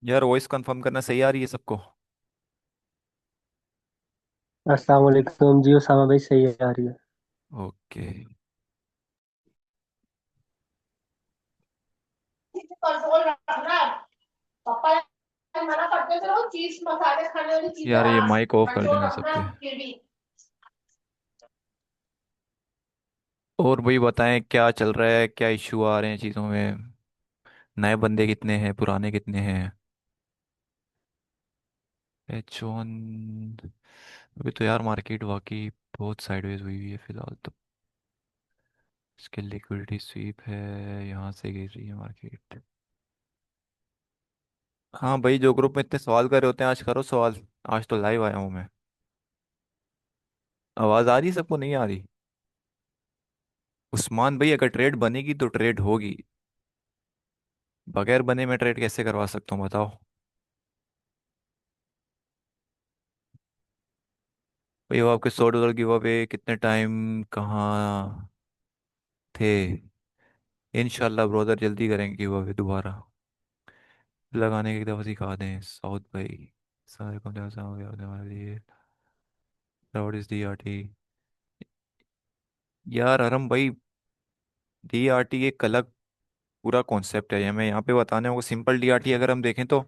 यार voice confirm करना सही आ रही है सबको? अस्सलाम वालेकुम जी। उसामा भाई सही आ रही है। ओके। कंट्रोल रखना। पापा मना करते थे वो चीज मसाले खाने वाली चीजें यार ये माइक ऑफ कर कंट्रोल देना रखना सबके। फिर भी। और भाई बताएं क्या चल रहा है, क्या इश्यू आ रहे हैं चीज़ों में? नए बंदे कितने हैं, पुराने कितने हैं? H1। अभी तो यार मार्केट वाकई बहुत साइडवेज हुई हुई है फिलहाल तो। इसके लिक्विडिटी स्वीप है, यहाँ से गिर रही है मार्केट। हाँ भाई, जो ग्रुप में इतने सवाल कर रहे होते हैं आज करो सवाल। आज तो लाइव आया हूँ मैं। आवाज़ आ रही है सबको, नहीं आ रही? उस्मान भाई, अगर ट्रेड बनेगी तो ट्रेड होगी। बगैर बने मैं ट्रेड कैसे करवा सकता हूँ बताओ? भाई वो आपके $100 गिव अवे कितने टाइम कहाँ थे? इंशाल्लाह ब्रदर जल्दी करेंगे गिव अवे दोबारा। लगाने की एक दफ़ा सिखा दें साउथ भाई। सारे कम हो गया हमारे लिए। What is D R T? यार अरम भाई, डी आर टी एक अलग पूरा कॉन्सेप्ट है। ये मैं यहाँ पे बताने को सिंपल डी आर टी अगर हम देखें तो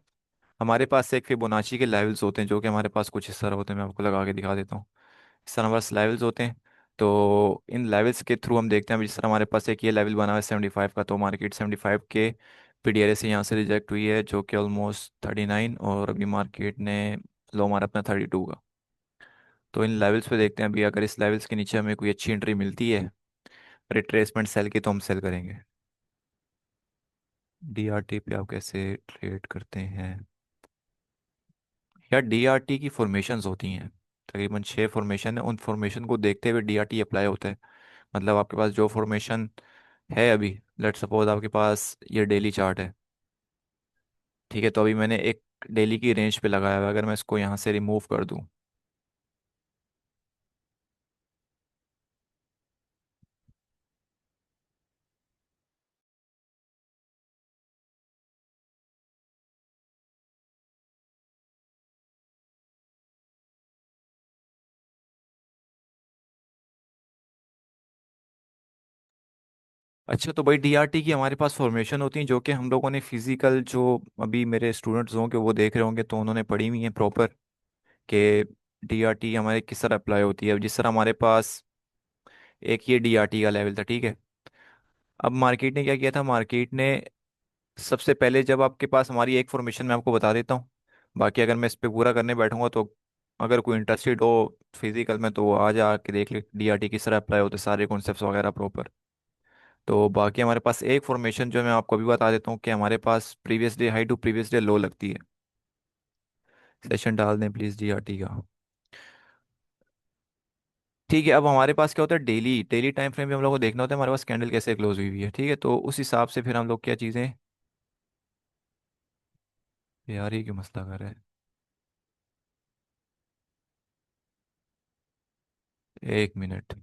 हमारे पास एक फिबोनाची के लेवल्स होते हैं जो कि हमारे पास कुछ इस तरह होते हैं। मैं आपको लगा के दिखा देता हूँ। इस तरह हमारे पास लेवल्स होते हैं। तो इन लेवल्स के थ्रू हम देखते हैं। अभी जिस तरह हमारे पास एक ये लेवल बना हुआ है 75 का, तो मार्केट 75 के पीडीआरए से यहाँ से रिजेक्ट हुई है जो कि ऑलमोस्ट 39, और अभी मार्केट ने लो मारा अपना 32 का। तो इन लेवल्स पे देखते हैं अभी अगर इस लेवल्स के नीचे हमें कोई अच्छी एंट्री मिलती है रिट्रेसमेंट सेल की, तो हम सेल करेंगे। डीआरटी पे आप कैसे ट्रेड करते हैं? यार डीआरटी की फॉर्मेशंस होती हैं, तकरीबन 6 फॉर्मेशन है। उन फॉर्मेशन को देखते हुए डीआरटी अप्लाई होता है। मतलब आपके पास जो फॉर्मेशन है अभी, लेट सपोज आपके पास ये डेली चार्ट है। ठीक है, तो अभी मैंने एक डेली की रेंज पे लगाया हुआ है। अगर मैं इसको यहाँ से रिमूव कर दूँ, अच्छा तो भाई डीआरटी की हमारे पास फॉर्मेशन होती हैं जो कि हम लोगों ने फिजिकल, जो अभी मेरे स्टूडेंट्स होंगे वो देख रहे होंगे तो उन्होंने पढ़ी हुई हैं प्रॉपर कि डीआरटी हमारे किस तरह अप्लाई होती है। अब जिस तरह हमारे पास एक ये डीआरटी का लेवल था, ठीक है। अब मार्केट ने क्या किया था, मार्केट ने सबसे पहले जब आपके पास हमारी एक फॉर्मेशन मैं आपको बता देता हूँ, बाकी अगर मैं इस पे पूरा करने बैठूंगा तो अगर कोई इंटरेस्टेड हो फिजिकल में तो वो आ जा के देख ले डीआरटी किस तरह अप्लाई होते हैं, सारे कॉन्सेप्ट्स वगैरह प्रॉपर। तो बाकी हमारे पास एक फॉर्मेशन जो मैं आपको अभी बता देता हूँ कि हमारे पास previous day high to previous day low लगती है। सेशन डाल दें प्लीज़ डीआरटी का। ठीक है, अब हमारे पास क्या होता है, डेली डेली टाइम फ्रेम में हम लोग को देखना होता है हमारे पास कैंडल कैसे क्लोज हुई हुई है। ठीक है, तो उस हिसाब से फिर हम लोग क्या चीज़ें। यार ये क्यों मसला कर रहा है? एक मिनट।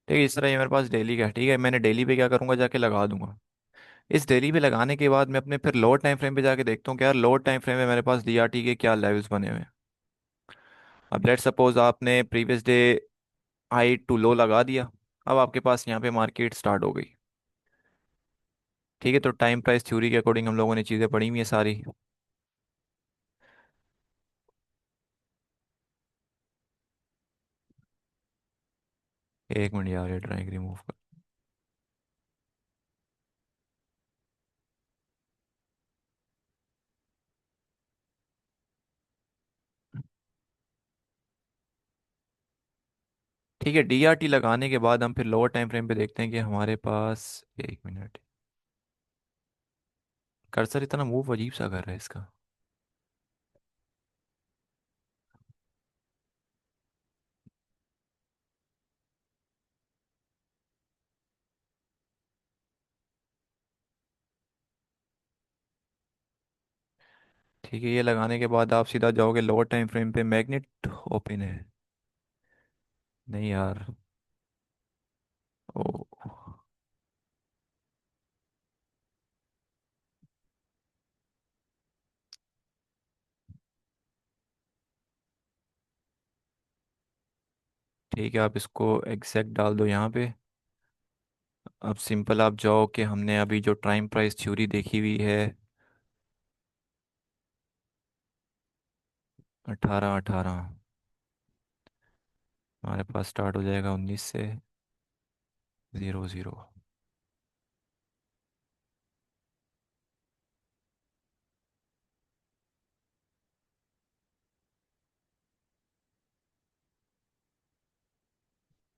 ठीक है, इस तरह ये मेरे पास डेली का है। ठीक है, मैंने डेली पे क्या करूंगा, जाके लगा दूंगा। इस डेली पे लगाने के बाद मैं अपने फिर लोअर टाइम फ्रेम पे जाके देखता हूँ कि यार लोअर टाइम फ्रेम में मेरे पास डीआरटी के क्या लेवल्स बने हुए हैं। अब लेट सपोज आपने previous day high to low लगा दिया। अब आपके पास यहाँ पे मार्केट स्टार्ट हो गई। ठीक है, तो टाइम प्राइस थ्योरी के अकॉर्डिंग हम लोगों ने चीज़ें पढ़ी हुई है सारी। एक मिनट यार, ये ड्राइंग रिमूव कर। ठीक है, डीआरटी लगाने के बाद हम फिर लोअर टाइम फ्रेम पे देखते हैं कि हमारे पास। एक मिनट। कर्सर इतना मूव अजीब सा कर रहा है इसका। ठीक है, ये लगाने के बाद आप सीधा जाओगे लोअर टाइम फ्रेम पे, मैग्नेट ओपन है? नहीं यार। ओ, ठीक है, आप इसको एग्जैक्ट डाल दो यहाँ पे। अब सिंपल आप जाओ कि हमने अभी जो टाइम प्राइस थ्योरी देखी हुई है, 18 18, हमारे पास स्टार्ट हो जाएगा 19 से, 00।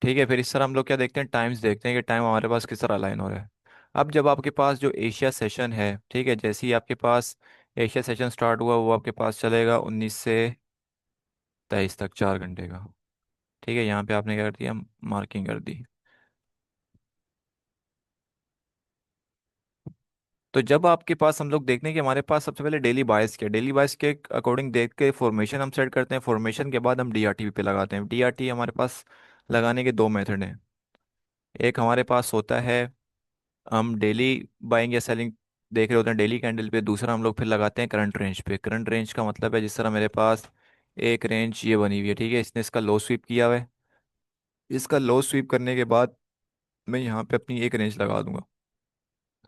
ठीक है, फिर इस तरह हम लोग क्या देखते हैं, टाइम्स देखते हैं कि टाइम हमारे पास किस तरह अलाइन हो रहा है। अब जब आपके पास जो एशिया सेशन है, ठीक है, जैसे ही आपके पास एशिया सेशन स्टार्ट हुआ, वो आपके पास चलेगा 19 से 23 तक, 4 घंटे का। ठीक है, यहाँ पे आपने क्या कर दिया, मार्किंग कर दी। तो जब आपके पास हम लोग देखते हैं कि हमारे पास सबसे पहले डेली बायस के, डेली बायस के अकॉर्डिंग देख के फॉर्मेशन हम सेट करते हैं, फॉर्मेशन के बाद हम डीआरटी पे लगाते हैं। डीआरटी हमारे पास लगाने के दो मेथड हैं। एक हमारे पास होता है, हम डेली बाइंग या सेलिंग देख रहे होते हैं डेली कैंडल पे। दूसरा हम लोग फिर लगाते हैं करंट रेंज पे। करंट रेंज का मतलब है, जिस तरह मेरे पास एक रेंज ये बनी हुई है, ठीक है, इसने इसका लो स्वीप किया हुआ है। इसका लो स्वीप करने के बाद मैं यहाँ पे अपनी एक रेंज लगा दूंगा।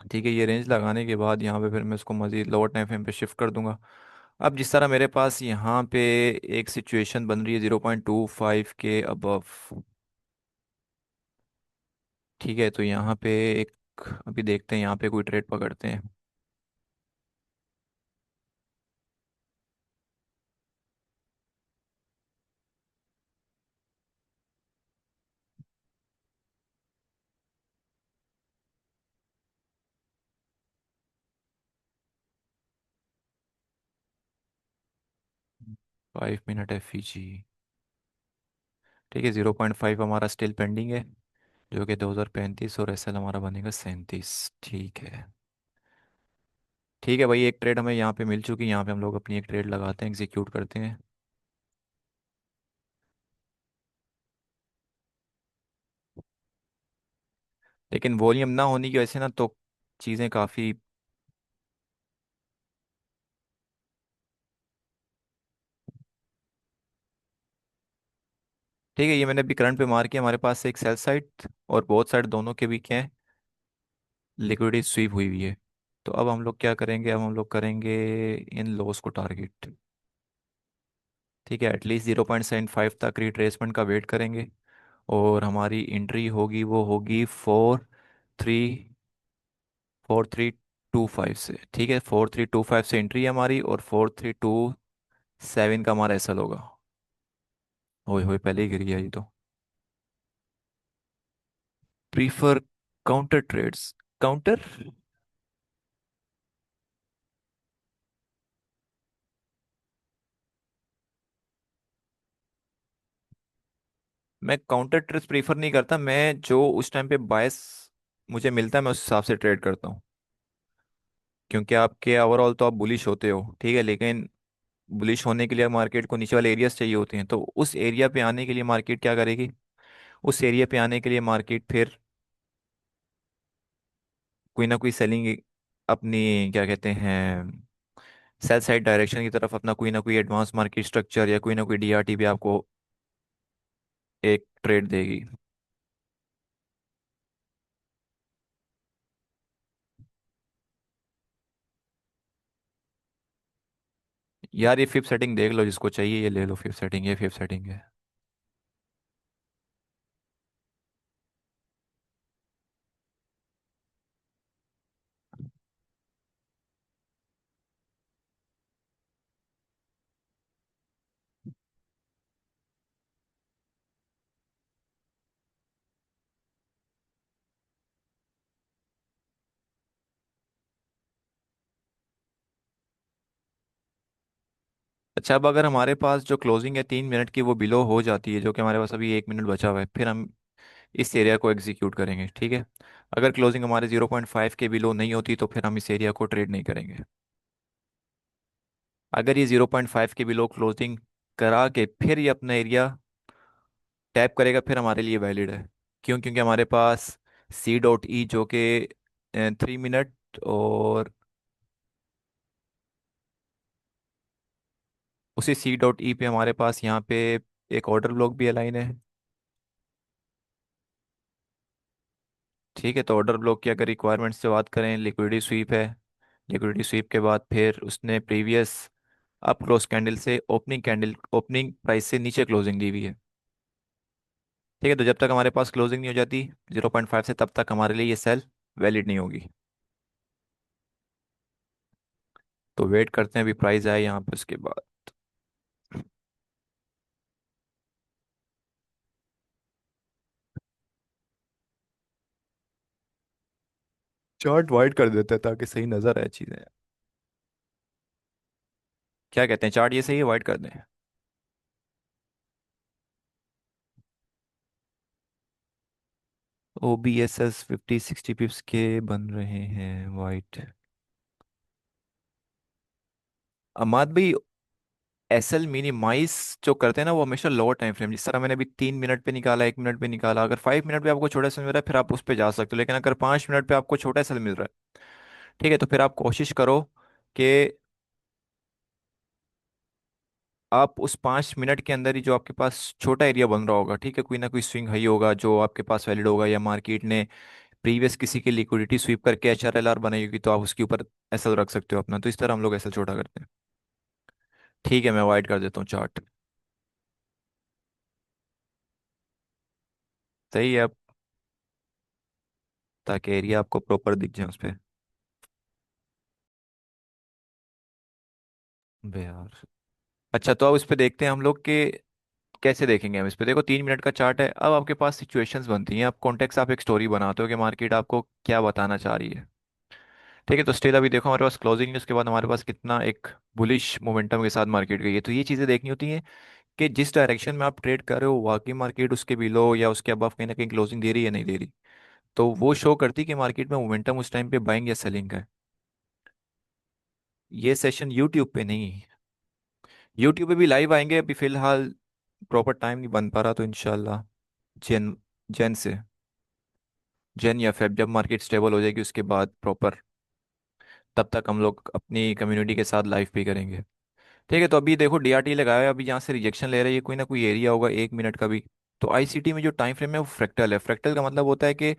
ठीक है, ये रेंज लगाने के बाद यहाँ पे फिर मैं इसको मज़ीद लोअर टाइम फ्रेम पे शिफ्ट कर दूंगा। अब जिस तरह मेरे पास यहाँ पे एक सिचुएशन बन रही है 0.25 के अबव, ठीक है, तो यहाँ पे एक, अभी देखते हैं यहाँ पे कोई ट्रेड पकड़ते हैं। 5 मिनट FEG। ठीक है, 0.5 हमारा स्टिल पेंडिंग है, जो कि 2035, और SL हमारा बनेगा 37। ठीक है। ठीक है भाई, एक ट्रेड हमें यहाँ पे मिल चुकी है, यहाँ पे हम लोग अपनी एक ट्रेड लगाते हैं, एग्जीक्यूट करते हैं। लेकिन वॉल्यूम ना होने की वजह से ना, तो चीज़ें काफ़ी। ठीक है, ये मैंने अभी करंट पे मार किया, हमारे पास एक सेल साइड और बोथ साइड दोनों के बीच हैं लिक्विडिटी स्वीप हुई हुई है। तो अब हम लोग क्या करेंगे, अब हम लोग करेंगे इन लॉस को टारगेट। ठीक है, एटलीस्ट 0.75 तक रिट्रेसमेंट का वेट करेंगे। और हमारी एंट्री होगी, वो होगी 4325 से। ठीक है, 4325 से एंट्री है हमारी, और 4327 का हमारा एसएल होगा। होए होए, पहले ही गिर गया ये तो। Prefer counter trades, counter. मैं काउंटर ट्रेड्स प्रीफर नहीं करता, मैं जो उस टाइम पे बायस मुझे मिलता है मैं उस हिसाब से ट्रेड करता हूँ। क्योंकि आपके ओवरऑल तो आप बुलिश होते हो, ठीक है, लेकिन बुलिश होने के लिए मार्केट को नीचे वाले एरियाज चाहिए होते हैं, तो उस एरिया पे आने के लिए मार्केट क्या करेगी, उस एरिया पे आने के लिए मार्केट फिर कोई ना कोई सेलिंग, अपनी क्या कहते हैं, सेल साइड डायरेक्शन की तरफ अपना कोई ना कोई एडवांस मार्केट स्ट्रक्चर या कोई ना कोई डीआरटी भी आपको एक ट्रेड देगी। यार ये फिफ्थ सेटिंग देख लो, जिसको चाहिए ये ले लो, फिफ्थ सेटिंग, ये फिफ्थ सेटिंग है। अच्छा, अब अगर हमारे पास जो क्लोजिंग है 3 मिनट की, वो बिलो हो जाती है, जो कि हमारे पास अभी 1 मिनट बचा हुआ है, फिर हम इस एरिया को एग्जीक्यूट करेंगे। ठीक है, अगर क्लोजिंग हमारे 0.5 के बिलो नहीं होती, तो फिर हम इस एरिया को ट्रेड नहीं करेंगे। अगर ये 0.5 के बिलो क्लोजिंग करा के फिर ये अपना एरिया टैप करेगा, फिर हमारे लिए वैलिड है। क्यों? क्योंकि हमारे पास C.E जो कि 3 मिनट, और उसी C.E पे हमारे पास यहाँ पे एक ऑर्डर ब्लॉक भी अलाइन है। ठीक है, तो ऑर्डर ब्लॉक की अगर रिक्वायरमेंट से बात करें, लिक्विडिटी स्वीप है। लिक्विडिटी स्वीप के बाद फिर उसने previous up close candle opening price से नीचे क्लोजिंग दी हुई है। ठीक है, तो जब तक हमारे पास क्लोजिंग नहीं हो जाती 0.5 से, तब तक हमारे लिए ये सेल वैलिड नहीं होगी। तो वेट करते हैं, अभी प्राइस आए यहाँ पे उसके बाद। चार्ट वाइड कर देते हैं ताकि सही नजर आए चीजें। क्या कहते हैं, चार्ट ये सही है, वाइड कर दें? OBSS 50-60 पिप्स के बन रहे हैं वाइट। अमाद भाई, एसएल मिनिमाइज जो करते हैं ना, वो हमेशा लोअर टाइम फ्रेम, जिस तरह मैंने अभी 3 मिनट पे निकाला, 1 मिनट पे निकाला, अगर 5 मिनट पे आपको छोटा एसएल मिल रहा है फिर आप उस पे जा सकते हो, लेकिन अगर 5 मिनट पे आपको छोटा एसएल मिल रहा है, ठीक है, तो फिर आप कोशिश करो कि आप उस 5 मिनट के अंदर ही जो आपके पास छोटा एरिया बन रहा होगा, ठीक है, कोई ना कोई स्विंग हाई होगा जो आपके पास वैलिड होगा, या मार्केट ने प्रीवियस किसी की लिक्विडिटी स्वीप करके HRLR बनाई होगी, तो आप उसके ऊपर एसएल रख सकते हो अपना। तो इस तरह हम लोग एसएल छोटा करते हैं। ठीक है, मैं वाइड कर देता हूँ चार्ट। सही है अब, ताकि एरिया आपको प्रॉपर दिख जाए उस पर। बे यार। अच्छा, तो अब इस पे देखते हैं हम लोग के कैसे देखेंगे हम इस पे। देखो, 3 मिनट का चार्ट है, अब आपके पास सिचुएशंस बनती हैं, आप कॉन्टेक्स्ट, आप एक स्टोरी बनाते हो कि मार्केट आपको क्या बताना चाह रही है। ठीक है, तो स्टिल अभी देखो हमारे पास क्लोजिंग है, उसके बाद हमारे पास कितना एक बुलिश मोमेंटम के साथ मार्केट गई है। तो ये चीज़ें देखनी होती हैं कि जिस डायरेक्शन में आप ट्रेड कर रहे हो वाकई मार्केट उसके बिलो या उसके अबव कहीं ना कहीं क्लोजिंग दे रही है, नहीं दे रही। तो वो शो करती है कि मार्केट में मोमेंटम उस टाइम पे बाइंग या सेलिंग का है। ये सेशन यूट्यूब पे नहीं, यूट्यूब पे भी लाइव आएंगे, अभी फिलहाल प्रॉपर टाइम नहीं बन पा रहा, तो इनशाला जैन जैन से जैन या फेब जब मार्केट स्टेबल हो जाएगी उसके बाद प्रॉपर, तब तक हम लोग अपनी कम्युनिटी के साथ लाइव भी करेंगे। ठीक है, तो अभी देखो DRT लगाया है, अभी यहाँ से रिजेक्शन ले रही है, कोई ना कोई एरिया होगा 1 मिनट का भी। तो ICT में जो टाइम फ्रेम है वो फ्रैक्टल है। फ्रैक्टल का मतलब होता है कि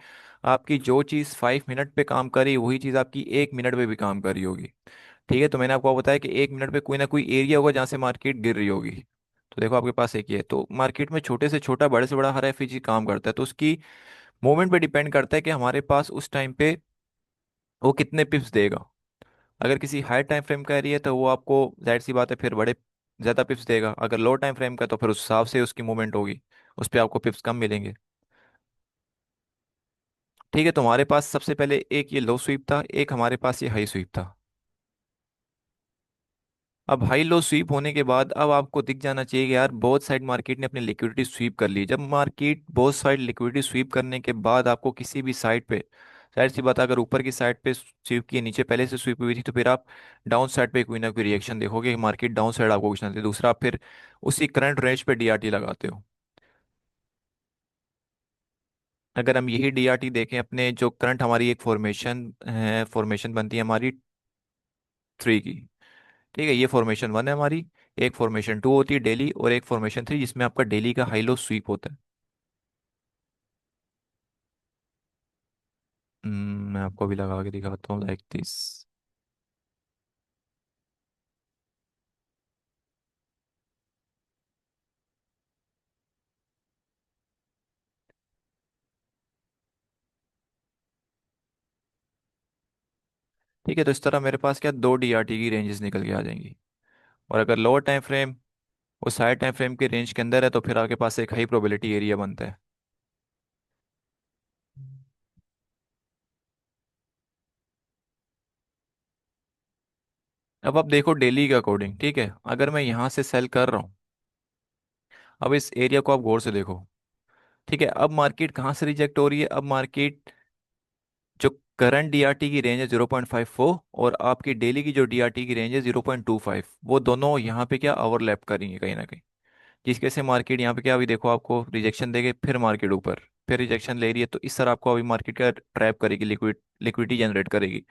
आपकी जो चीज़ 5 मिनट पे काम कर रही है वही चीज़ आपकी 1 मिनट पे भी काम कर रही होगी। ठीक है, तो मैंने आपको बताया कि 1 मिनट पे कोई ना कोई एरिया होगा जहाँ से मार्केट गिर रही होगी। तो देखो आपके पास एक ही है, तो मार्केट में छोटे से छोटा बड़े से बड़ा हर FEG काम करता है, तो उसकी मूवमेंट पे डिपेंड करता है कि हमारे पास उस टाइम पे वो कितने पिप्स देगा। अगर किसी हाई टाइम फ्रेम का एरिया है तो वो आपको जाहिर सी बात है फिर बड़े ज़्यादा पिप्स देगा, अगर लो टाइम फ्रेम का तो फिर उस हिसाब से उसकी मूवमेंट होगी, उस पर आपको पिप्स कम मिलेंगे। ठीक है, तो हमारे पास सबसे पहले एक ये लो स्वीप था, एक हमारे पास ये हाई स्वीप था। अब हाई लो स्वीप होने के बाद अब आपको दिख जाना चाहिए कि यार बोथ साइड मार्केट ने अपनी लिक्विडिटी स्वीप कर ली। जब market both side liquidity SVEEP करने के बाद आपको किसी भी साइड पे, जाहिर सी बात है, अगर ऊपर की साइड पे स्वीप की नीचे पहले से स्वीप हुई थी, तो फिर आप डाउन साइड पे कोई ना कोई रिएक्शन देखोगे कि मार्केट डाउन साइड आपको कुछ ना दे। दूसरा, आप फिर उसी करंट रेंज पे DRT लगाते हो। अगर हम यही DRT देखें अपने, जो करंट हमारी एक फॉर्मेशन है, फॉर्मेशन बनती है हमारी 3 की। ठीक है, ये फॉर्मेशन 1 है हमारी, एक फॉर्मेशन 2 होती है डेली, और एक फॉर्मेशन 3 जिसमें आपका डेली का हाई लो स्वीप होता है। मैं आपको भी लगा के दिखाता हूँ लाइक दिस। ठीक है, तो इस तरह मेरे पास क्या 2 DRT की रेंजेस निकल के आ जाएंगी। और अगर लोअर टाइम फ्रेम उस हाई टाइम फ्रेम के रेंज के अंदर है, तो फिर आपके पास एक हाई प्रोबेबिलिटी एरिया बनता है। अब आप देखो डेली के अकॉर्डिंग, ठीक है, अगर मैं यहाँ से सेल कर रहा हूँ, अब इस एरिया को आप गौर से देखो। ठीक है, अब मार्केट कहाँ से रिजेक्ट हो रही है, अब मार्केट जो करंट डीआरटी की रेंज है 0.54, और आपकी डेली की जो डीआरटी की रेंज है 0.25। वो दोनों यहाँ पे क्या ओवरलैप करेंगे कहीं ना कहीं, जिसके से मार्केट यहाँ पे क्या, अभी देखो आपको रिजेक्शन देके फिर मार्केट ऊपर, फिर रिजेक्शन ले रही है, तो इस तरह आपको अभी मार्केट का ट्रैप करेगी, लिक्विडिटी जनरेट करेगी।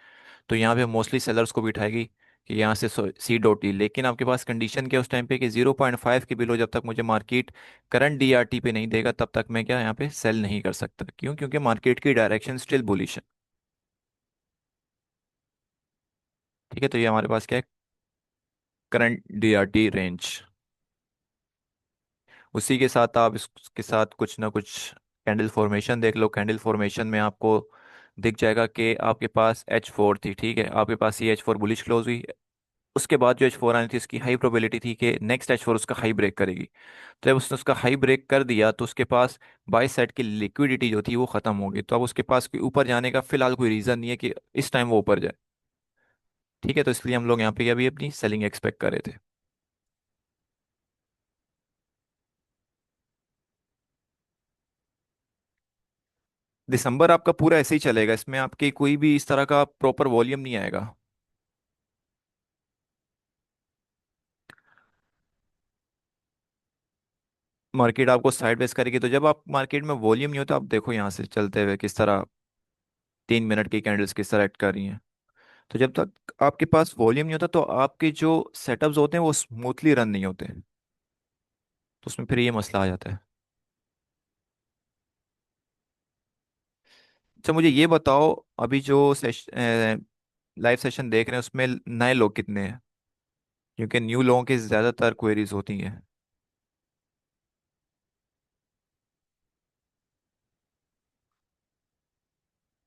तो यहाँ पे मोस्टली सेलर्स को बिठाएगी कि यहाँ से सी डॉट ई। लेकिन आपके पास कंडीशन क्या है उस टाइम पे कि 0.5 के बिलो जब तक मुझे मार्केट करंट डीआरटी पे नहीं देगा, तब तक मैं क्या यहाँ पे सेल नहीं कर सकता। क्यों? क्योंकि मार्केट की डायरेक्शन स्टिल बुलिश है। ठीक है, तो ये हमारे पास क्या है, करंट डीआरटी रेंज। उसी के साथ आप इसके साथ कुछ ना कुछ कैंडल फॉर्मेशन देख लो। कैंडल फॉर्मेशन में आपको दिख जाएगा कि आपके पास H4 थी, ठीक है, आपके पास ये H4 बुलिश क्लोज हुई। उसके बाद जो H4 आनी थी, उसकी हाई प्रोबेबिलिटी थी कि नेक्स्ट H4 उसका हाई ब्रेक करेगी। तो जब उसने उसका हाई ब्रेक कर दिया, तो उसके पास बाई साइड की लिक्विडिटी जो थी वो खत्म हो गई। तो अब उसके पास कोई ऊपर जाने का फिलहाल कोई रीज़न नहीं है कि इस टाइम वो ऊपर जाए। ठीक है, तो इसलिए हम लोग यहाँ पे अभी अपनी सेलिंग एक्सपेक्ट कर रहे थे। दिसंबर आपका पूरा ऐसे ही चलेगा, इसमें आपकी कोई भी इस तरह का प्रॉपर वॉल्यूम नहीं आएगा। मार्केट आपको साइडवेज करेगी, तो जब आप मार्केट में वॉल्यूम नहीं होता, आप देखो यहाँ से चलते हुए किस तरह 3 मिनट की कैंडल्स किस तरह एक्ट कर रही हैं। तो जब तक आपके पास वॉल्यूम नहीं होता, तो आपके जो सेटअप्स होते हैं वो स्मूथली रन नहीं होते। तो उसमें फिर ये मसला आ जाता है। अच्छा, मुझे ये बताओ, अभी जो लाइव सेशन देख रहे हैं उसमें नए लोग कितने हैं? क्योंकि न्यू लोगों की ज़्यादातर क्वेरीज होती हैं।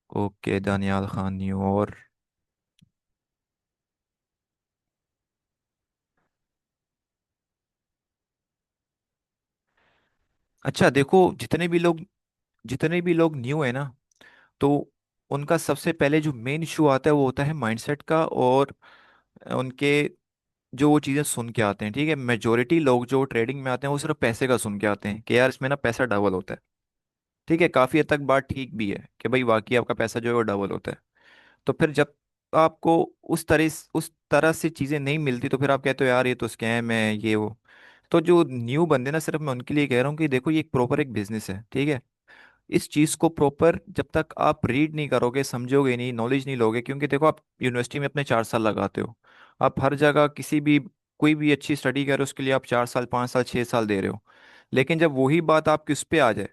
Okay, Daniyal Khan new. और अच्छा देखो, जितने भी लोग न्यू है ना, तो उनका सबसे पहले जो मेन इशू आता है वो होता है माइंडसेट का, और उनके जो वो चीज़ें सुन के आते हैं। ठीक है, मेजोरिटी लोग जो ट्रेडिंग में आते हैं वो सिर्फ पैसे का सुन के आते हैं कि यार इसमें ना पैसा डबल होता है। ठीक है, काफ़ी हद तक बात ठीक भी है कि भाई वाकई आपका पैसा जो है वो डबल होता है। तो फिर जब आपको उस तरह से चीज़ें नहीं मिलती, तो फिर आप कहते हो यार ये तो स्कैम है, ये वो। तो जो न्यू बंदे ना, सिर्फ मैं उनके लिए कह रहा हूँ कि देखो ये एक प्रॉपर एक बिजनेस है। ठीक है, इस चीज़ को प्रॉपर जब तक आप रीड नहीं करोगे, समझोगे नहीं, नॉलेज नहीं लोगे, क्योंकि देखो आप यूनिवर्सिटी में अपने 4 साल लगाते हो, आप हर जगह किसी भी कोई भी अच्छी स्टडी कर रहे हो उसके लिए आप 4 साल, 5 साल, 6 साल दे रहे हो। लेकिन जब वही बात आप किस पे आ जाए,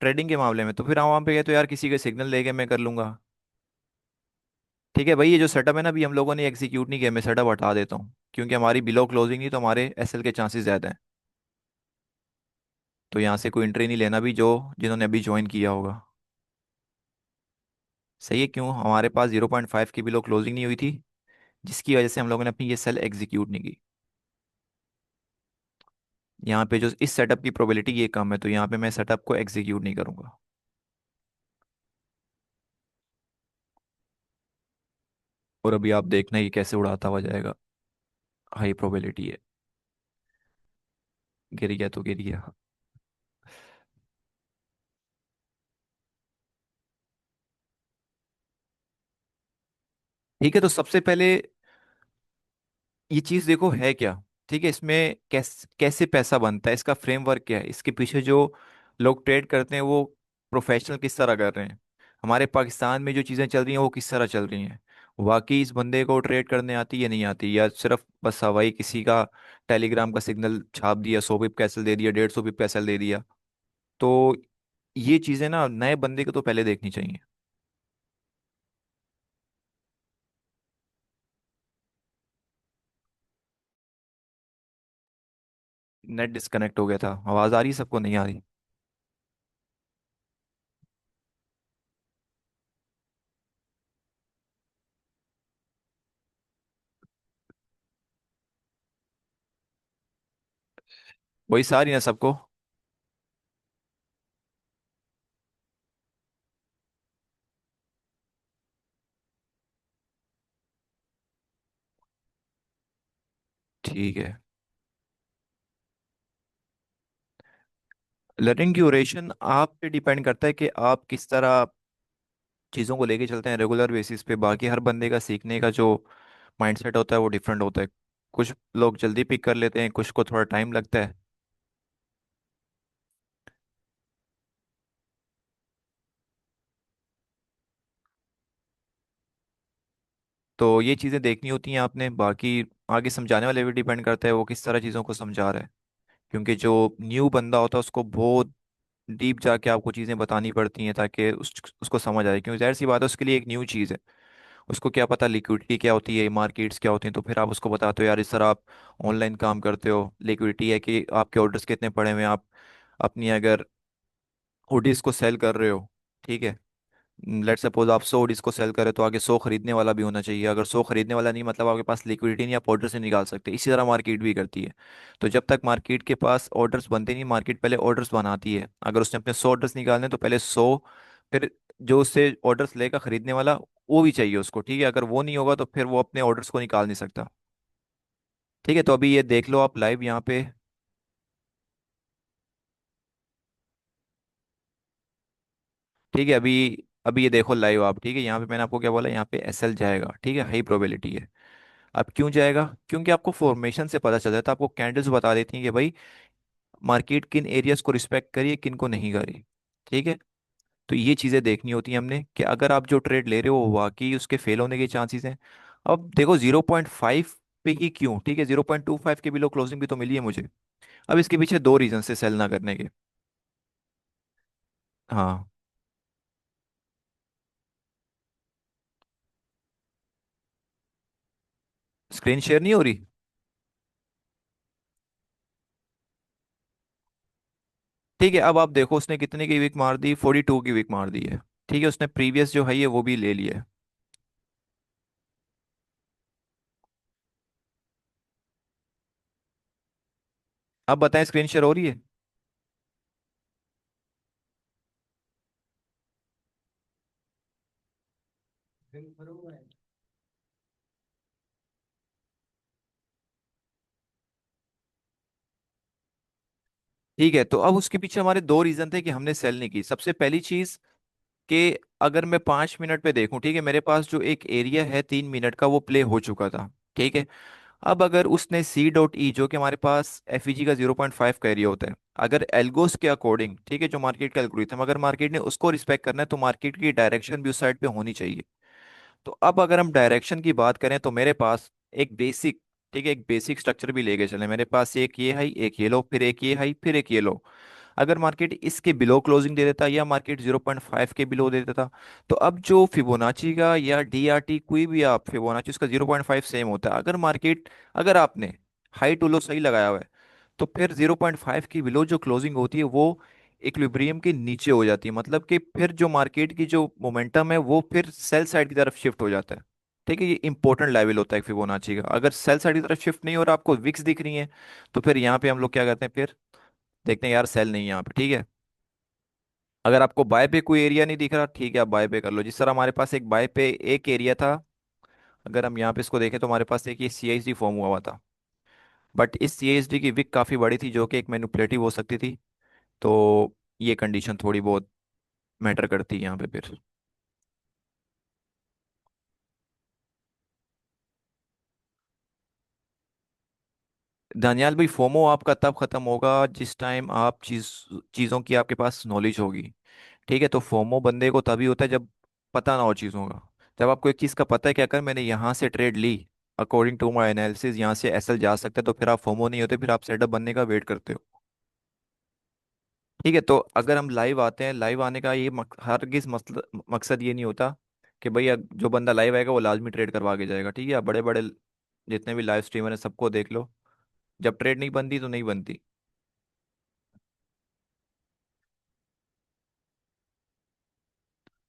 ट्रेडिंग के मामले में, तो फिर हम वहाँ पे गए तो यार किसी के सिग्नल लेके मैं कर लूंगा। ठीक है भाई, ये जो सेटअप है ना, अभी हम लोगों ने एग्जीक्यूट नहीं किया, मैं सेटअप हटा देता हूँ, क्योंकि हमारी बिलो क्लोजिंग नहीं, तो हमारे एसएल के चांसेस ज़्यादा हैं। तो यहाँ से कोई एंट्री नहीं लेना भी, जो जिन्होंने अभी ज्वाइन किया होगा। सही है, क्यों? हमारे पास 0.5 की बिलो क्लोजिंग नहीं हुई थी, जिसकी वजह से हम लोगों ने अपनी ये सेल एग्जीक्यूट नहीं की। यहाँ पे जो इस सेटअप की प्रोबेबिलिटी ये कम है, तो यहाँ पे मैं सेटअप को एग्जीक्यूट नहीं करूंगा। और अभी आप देखना ये कैसे उड़ाता हुआ जाएगा। हाई प्रोबेबिलिटी है। गिर गया तो गिर गया। ठीक है, तो सबसे पहले ये चीज देखो है क्या। ठीक है, इसमें कैसे पैसा बनता है, इसका फ्रेमवर्क क्या है, इसके पीछे जो लोग ट्रेड करते हैं वो प्रोफेशनल किस तरह कर रहे हैं, हमारे पाकिस्तान में जो चीज़ें चल रही हैं वो किस तरह चल रही हैं। वाकई इस बंदे को ट्रेड करने आती है नहीं आती, या सिर्फ बस हवाई किसी का टेलीग्राम का सिग्नल छाप दिया, 100 पिप कैसल दे दिया, 150 पिप कैसल दे दिया। तो ये चीज़ें ना नए बंदे को तो पहले देखनी चाहिए। नेट डिस्कनेक्ट हो गया था, आवाज़ आ रही है सबको, नहीं आ रही? वही सारी ना सबको। ठीक है, लर्निंग ड्यूरेशन आप पे डिपेंड करता है कि आप किस तरह चीज़ों को लेके चलते हैं रेगुलर बेसिस पे। बाकी हर बंदे का सीखने का जो माइंडसेट होता है वो डिफरेंट होता है। कुछ लोग जल्दी पिक कर लेते हैं, कुछ को थोड़ा टाइम लगता है। तो ये चीज़ें देखनी होती हैं आपने। बाकी आगे समझाने वाले भी डिपेंड करता है वो किस तरह चीज़ों को समझा रहा है। क्योंकि जो न्यू बंदा होता है उसको बहुत डीप जाके आपको चीज़ें बतानी पड़ती हैं ताकि उसको समझ आए, क्योंकि जाहिर सी बात है उसके लिए एक न्यू चीज़ है। उसको क्या पता लिक्विडिटी क्या होती है, मार्केट्स क्या होती हैं। तो फिर आप उसको बताते हो यार इस तरह आप ऑनलाइन काम करते हो, लिक्विडिटी है कि आपके ऑर्डर्स कितने पड़े हुए हैं, आप अपनी अगर हुडीज को सेल कर रहे हो, ठीक है, लेट सपोज आप 100 हुडीज को सेल करें तो आगे 100 खरीदने वाला भी होना चाहिए। अगर 100 खरीदने वाला नहीं मतलब आपके पास लिक्विडिटी नहीं, आप ऑर्डर से निकाल सकते। इसी तरह मार्केट भी करती है। तो जब तक मार्केट के पास ऑर्डर्स बनते नहीं, मार्केट पहले ऑर्डर्स बनाती है। अगर उसने अपने 100 ऑर्डर्स निकालने तो पहले 100, फिर जो उससे ऑर्डर्स लेगा खरीदने वाला वो भी चाहिए उसको, ठीक है। अगर वो नहीं होगा तो फिर वो अपने ऑर्डर्स को निकाल नहीं सकता। ठीक है, तो अभी ये देख लो आप लाइव यहाँ पे। ठीक है, अभी अभी ये देखो लाइव आप, ठीक है। यहाँ पे मैंने आपको क्या बोला, यहाँ पे एसएल जाएगा, ठीक है, हाई प्रोबेबिलिटी है। अब क्यों जाएगा? क्योंकि आपको फॉर्मेशन से पता चल जाता है, आपको कैंडल्स बता देती हैं कि भाई मार्केट किन एरियाज को रिस्पेक्ट करिए, किन को नहीं करी, ठीक है। तो ये चीज़ें देखनी होती हैं हमने कि अगर आप जो ट्रेड ले रहे हो वो वाकई उसके फेल होने के चांसेस हैं। अब देखो 0.5 पे ही क्यों, ठीक है, 0.25 के बिलो क्लोजिंग भी तो मिली है मुझे। अब इसके पीछे दो रीजन से सेल ना करने के। हाँ। स्क्रीन शेयर नहीं हो रही? ठीक है, अब आप देखो उसने कितने की विक मार दी, 42 की विक मार दी है। ठीक है, उसने प्रीवियस जो है ये वो भी ले लिया है। अब बताएं स्क्रीन शेयर हो रही है? ठीक है, तो अब उसके पीछे हमारे दो रीजन थे कि हमने सेल नहीं की। सबसे पहली चीज कि अगर मैं 5 मिनट पे देखूं, ठीक है, मेरे पास जो एक एरिया है 3 मिनट का वो प्ले हो चुका था, ठीक है। अब अगर उसने सी डॉट ई जो कि हमारे पास एफ का 0.5 का एरिया होता है, अगर एल्गोस के अकॉर्डिंग, ठीक है, जो मार्केट का एल्गोरिथम, अगर मार्केट ने उसको रिस्पेक्ट करना है तो मार्केट की डायरेक्शन भी उस साइड पे होनी चाहिए। तो अब अगर हम डायरेक्शन की बात करें तो मेरे पास एक बेसिक, ठीक है, एक बेसिक स्ट्रक्चर भी लेके चले। मेरे पास एक ये हाई, एक ये लो, फिर एक ये हाई, फिर एक ये लो। अगर मार्केट इसके बिलो क्लोजिंग दे देता या मार्केट 0.5 के बिलो दे देता, तो अब जो फिबोनाची का या डीआरटी कोई भी आप फिबोनाची उसका 0.5 सेम होता है। अगर मार्केट, अगर आपने हाई टू लो सही लगाया हुआ है तो फिर 0.5 की बिलो जो क्लोजिंग होती है वो इक्विलिब्रियम के नीचे हो जाती है। मतलब कि फिर जो मार्केट की जो मोमेंटम है वो फिर सेल साइड की तरफ शिफ्ट हो जाता है। ठीक है, ये इंपॉर्टेंट लेवल होता है फिबोनाची का। अगर सेल साइड की तरफ शिफ्ट नहीं हो रहा, आपको विक्स दिख रही है, तो फिर यहाँ पे हम लोग क्या करते हैं, फिर देखते हैं यार सेल नहीं है यहाँ पे, ठीक है। अगर आपको बाय पे कोई एरिया नहीं दिख रहा, ठीक है, आप बाय पे कर लो। जिस तरह हमारे पास एक बाय पे एक एरिया था, अगर हम यहाँ पे इसको देखें तो हमारे पास एक ये सी एच डी फॉर्म हुआ था। बट इस सी एच डी की विक काफ़ी बड़ी थी जो कि एक मैनिपुलेटिव हो सकती थी। तो ये कंडीशन थोड़ी बहुत मैटर करती है यहाँ पे फिर। दानियाल भाई, फोमो आपका तब खत्म होगा जिस टाइम आप चीज़ों की आपके पास नॉलेज होगी। ठीक है, तो फोमो बंदे को तभी होता है जब पता ना हो चीज़ों का। जब आपको एक चीज़ का पता है कि अगर मैंने यहाँ से ट्रेड ली, अकॉर्डिंग टू माई एनालिसिस यहाँ से एसएल जा सकता है, तो फिर आप फोमो नहीं होते, फिर आप सेटअप बनने का वेट करते हो। ठीक है, तो अगर हम लाइव आते हैं, लाइव आने का ये हरगिज मकसद ये नहीं होता कि भाई जो बंदा लाइव आएगा वो लाजमी ट्रेड करवा के जाएगा। ठीक है, आप बड़े बड़े जितने भी लाइव स्ट्रीमर हैं सबको देख लो, जब ट्रेड नहीं बनती तो नहीं बनती।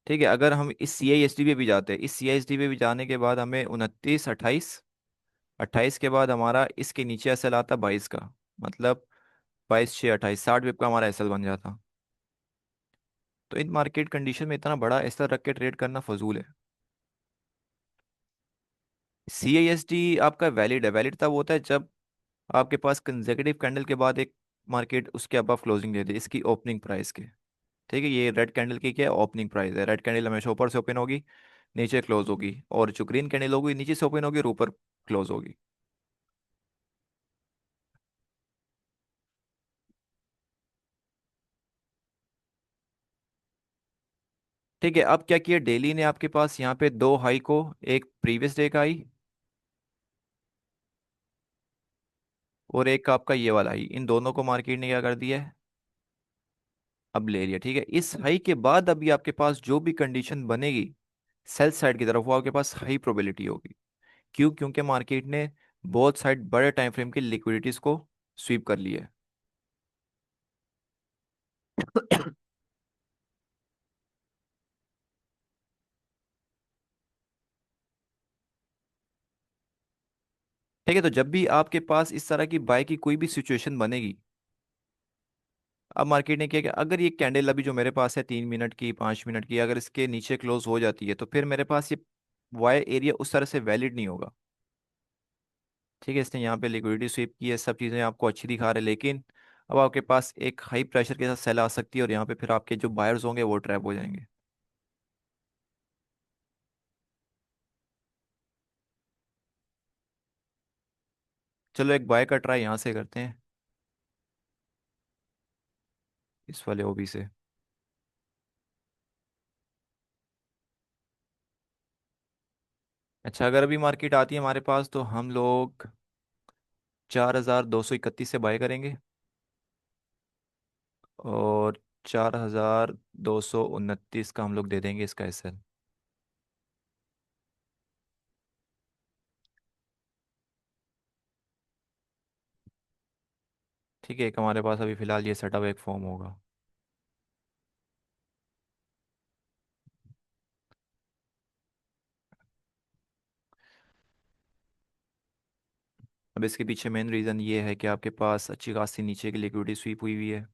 ठीक है, अगर हम इस सी आई एस टी पे भी जाते हैं, इस सी आई एस टी पे भी जाने के बाद हमें 29, 28, 28 के बाद हमारा इसके नीचे एस एल आता 22 का, मतलब 22, 6, 28, 60 पिप का हमारा एस एल बन जाता। तो इन मार्केट कंडीशन में इतना बड़ा एस एल रख के ट्रेड करना फजूल है। सी आई एस टी आपका वैलिड है, वैलिड तब होता है जब आपके पास कंसेक्यूटिव कैंडल के बाद एक मार्केट उसके अबव क्लोजिंग दे दे इसकी ओपनिंग प्राइस के। ठीक है, ये रेड कैंडल की क्या है, ओपनिंग प्राइस है। रेड कैंडल हमेशा ऊपर से ओपन होगी, नीचे क्लोज होगी, और जो ग्रीन कैंडल होगी नीचे से ओपन होगी और ऊपर क्लोज होगी। ठीक है, अब क्या किया डेली ने आपके पास यहाँ पे दो हाई को, एक प्रीवियस डे का हाई और एक आपका ये वाला हाई, इन दोनों को मार्केट ने क्या कर दिया है, अब ले लिया। ठीक है, इस हाई के बाद अभी आपके पास जो भी कंडीशन बनेगी सेल साइड की तरफ, वो आपके पास हाई प्रोबेबिलिटी होगी। क्यों? क्योंकि मार्केट ने बहुत साइड बड़े टाइम फ्रेम की लिक्विडिटीज को स्वीप कर लिया है। ठीक है, तो जब भी आपके पास इस तरह की बाय की कोई भी सिचुएशन बनेगी, अब मार्केट ने किया कि अगर ये कैंडल अभी जो मेरे पास है 3 मिनट की, 5 मिनट की, अगर इसके नीचे क्लोज हो जाती है तो फिर मेरे पास ये वाई एरिया उस तरह से वैलिड नहीं होगा। ठीक है, इसने यहाँ पे लिक्विडिटी स्वीप की है, सब चीज़ें आपको अच्छी दिखा रहे, लेकिन अब आपके पास एक हाई प्रेशर के साथ सेल आ सकती है और यहाँ पे फिर आपके जो बायर्स होंगे वो ट्रैप हो जाएंगे। चलो एक बाय का ट्राई यहाँ से करते हैं, इस वाले ओबी से। अच्छा, अगर अभी मार्केट आती है हमारे पास तो हम लोग 4231 से बाय करेंगे, और 4229 का हम लोग दे देंगे इसका एसएल। ठीक है, एक हमारे पास अभी फिलहाल ये सेटअप एक फॉर्म होगा। अब इसके पीछे मेन रीज़न ये है कि आपके पास अच्छी खासी नीचे की लिक्विडिटी स्वीप हुई हुई है,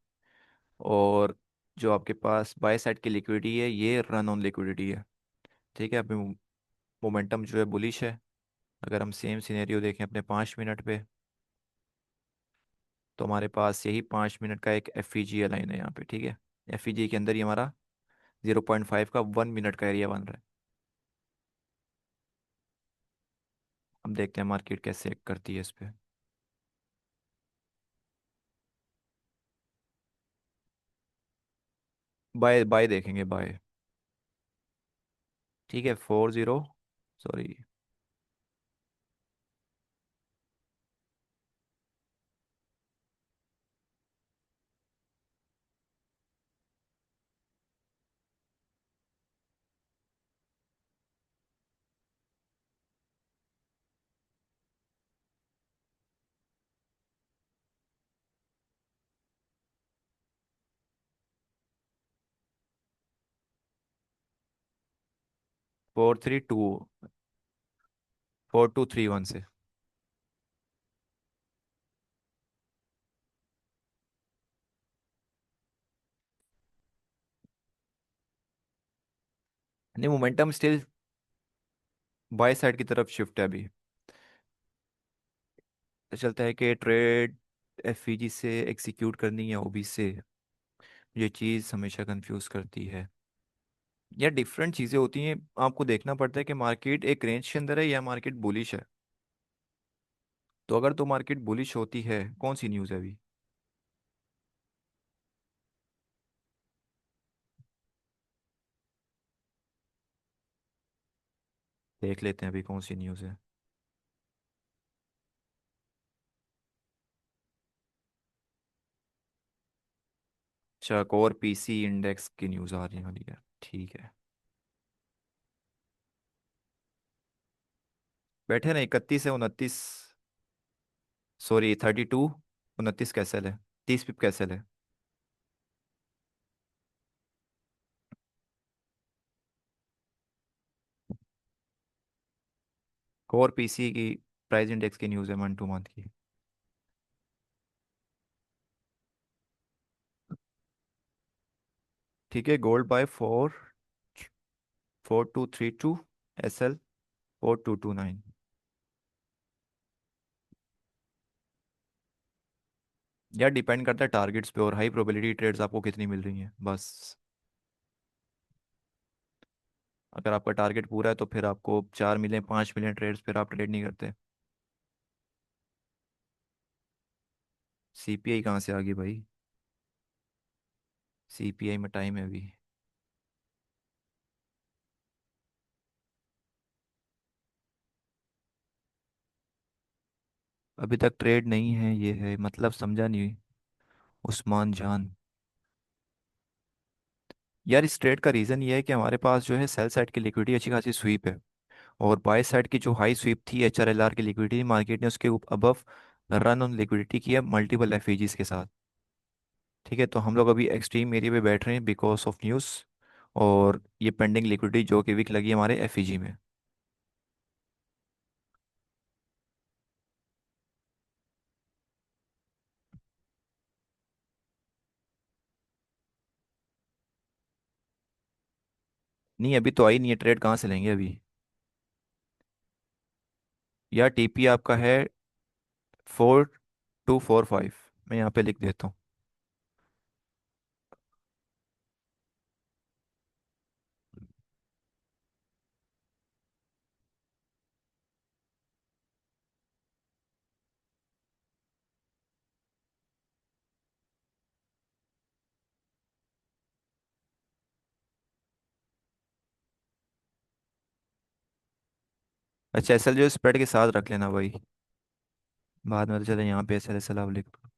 और जो आपके पास बाय साइड की लिक्विडिटी है ये रन ऑन लिक्विडिटी है। ठीक है, अभी मोमेंटम जो है बुलिश है। अगर हम सेम सिनेरियो देखें अपने 5 मिनट पे, तो हमारे पास यही 5 मिनट का एक एफ लाइन है यहाँ पे। ठीक है, एफ के अंदर ही हमारा 0.5 का 1 मिनट का एरिया बन रहा है। हम देखते हैं मार्केट कैसे एक्ट करती है इस पे। बाय बाय देखेंगे, बाय। ठीक है, 40, सॉरी, फोर थ्री टू 4231 से। नहीं, मोमेंटम स्टिल बाय साइड की तरफ शिफ्ट है अभी। तो चलता है कि ट्रेड एफईजी से एग्जीक्यूट करनी है ओबी से, ये चीज़ हमेशा कंफ्यूज करती है। या डिफरेंट चीज़ें होती हैं, आपको देखना पड़ता है कि मार्केट एक रेंज के अंदर है या मार्केट बुलिश है। तो अगर तो मार्केट बुलिश होती है, कौन सी न्यूज़ है अभी, देख लेते हैं अभी कौन सी न्यूज़ है। अच्छा, कोर पीसी इंडेक्स की न्यूज़ आ रही वाली है, ठीक है। बैठे ना, 31 से 29, सॉरी 32 29 कैसल है, 30 पिप कैसल है। कोर पीसी की प्राइस इंडेक्स की न्यूज़ है 1 2 मंथ की। ठीक है, गोल्ड बाय 4232, एसएल 4229। यार डिपेंड करता है टारगेट्स पे और हाई प्रोबेबिलिटी ट्रेड्स आपको कितनी मिल रही हैं, बस। अगर आपका टारगेट पूरा है तो फिर आपको 4 मिलियन 5 मिलियन ट्रेड्स फिर आप ट्रेड नहीं करते। सीपीआई कहाँ से आ गई भाई? सीपीआई में टाइम है अभी। अभी तक ट्रेड नहीं है, ये है मतलब, समझा नहीं। उस्मान जान। यार इस ट्रेड का रीज़न ये है कि हमारे पास जो है सेल साइड की लिक्विडिटी अच्छी खासी स्वीप है, और बाय साइड की जो हाई स्वीप थी एचआरएलआर की लिक्विडिटी, मार्केट ने उसके अबव रन ऑन लिक्विडिटी किया मल्टीपल एफईजीज के साथ। ठीक है, तो हम लोग अभी एक्सट्रीम एरिया पे बैठ रहे हैं बिकॉज ऑफ न्यूज़, और ये पेंडिंग लिक्विडिटी जो कि वीक लगी है हमारे एफईजी में। नहीं अभी तो आई नहीं है, ट्रेड कहाँ से लेंगे अभी? यार टीपी आपका है 4245, मैं यहाँ पे लिख देता हूँ। अच्छा एसएल जो स्प्रेड के साथ रख लेना भाई, बाद में तो चले यहाँ पे एसएल एसएल आप लिख दो।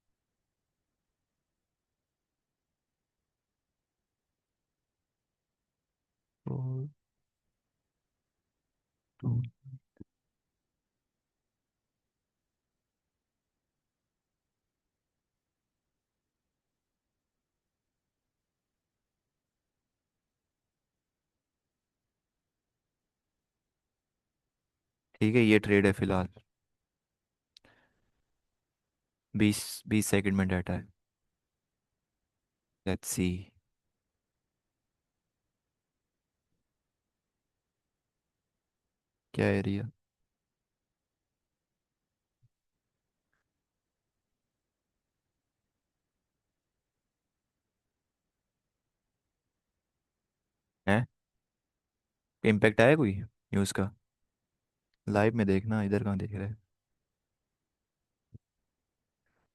ठीक है, ये ट्रेड है फिलहाल। 20 20 सेकंड में डाटा है। Let's see. क्या एरिया है? इम्पैक्ट आया कोई न्यूज़ का? लाइव में देखना, इधर कहाँ देख रहे हैं?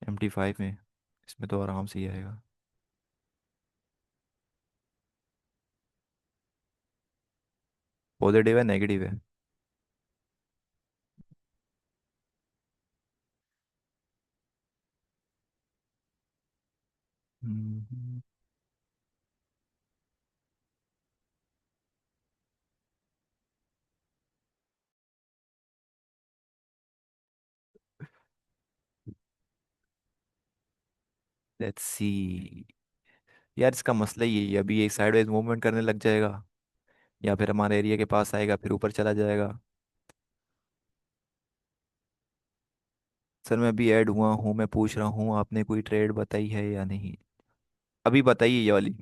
MT5 में, इसमें तो आराम से ही आएगा। पॉजिटिव है नेगेटिव है? Let's see. यार इसका मसला ये है, अभी एक साइडवेज मूवमेंट करने लग जाएगा, या फिर हमारे एरिया के पास आएगा फिर ऊपर चला जाएगा। सर मैं अभी ऐड हुआ हूँ, मैं पूछ रहा हूँ आपने कोई ट्रेड बताई है या नहीं? अभी बताइए ये वाली।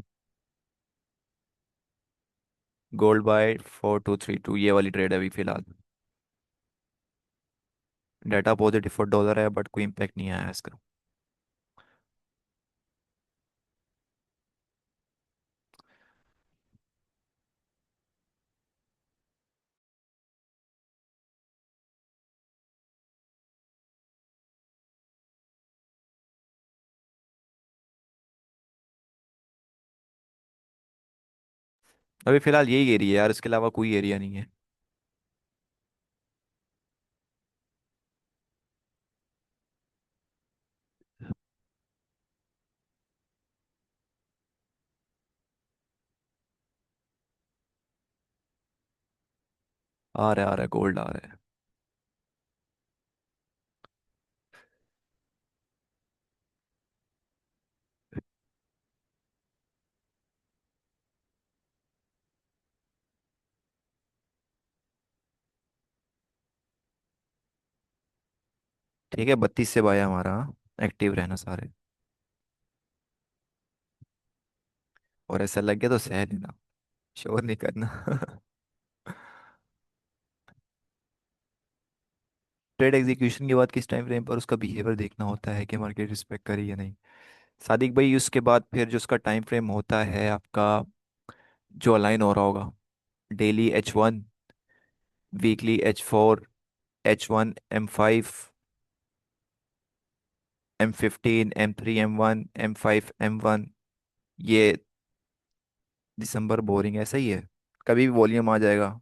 गोल्ड बाय 4232, ये वाली ट्रेड है अभी फिलहाल। डाटा पॉजिटिव फॉर डॉलर है बट कोई इम्पैक्ट नहीं आया है इसका। अभी फिलहाल यही एरिया है यार, इसके अलावा कोई एरिया नहीं है। आ रहा है गोल्ड आ रहा है। ठीक है, 32 से बाय हमारा, एक्टिव रहना सारे। और ऐसा लग गया तो सह लेना, शोर नहीं करना। ट्रेड एग्जीक्यूशन के बाद किस टाइम फ्रेम पर उसका बिहेवियर देखना होता है कि मार्केट रिस्पेक्ट करे या नहीं। सादिक भाई उसके बाद फिर जो उसका टाइम फ्रेम होता है आपका, जो अलाइन हो रहा होगा, daily H1, weekly H4, H1 M5, M15 M3 M1 M5 M1। ये दिसंबर बोरिंग ऐसा ही है, कभी भी वॉल्यूम आ जाएगा।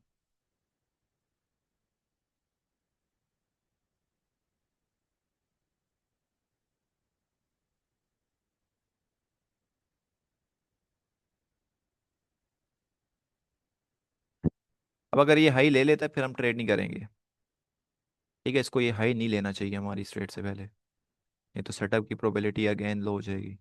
अब अगर ये हाई ले लेता है फिर हम ट्रेड नहीं करेंगे। ठीक है, इसको ये हाई नहीं लेना चाहिए हमारी स्ट्रेट से पहले, ये तो सेटअप की प्रोबेबिलिटी अगेन लो हो जाएगी।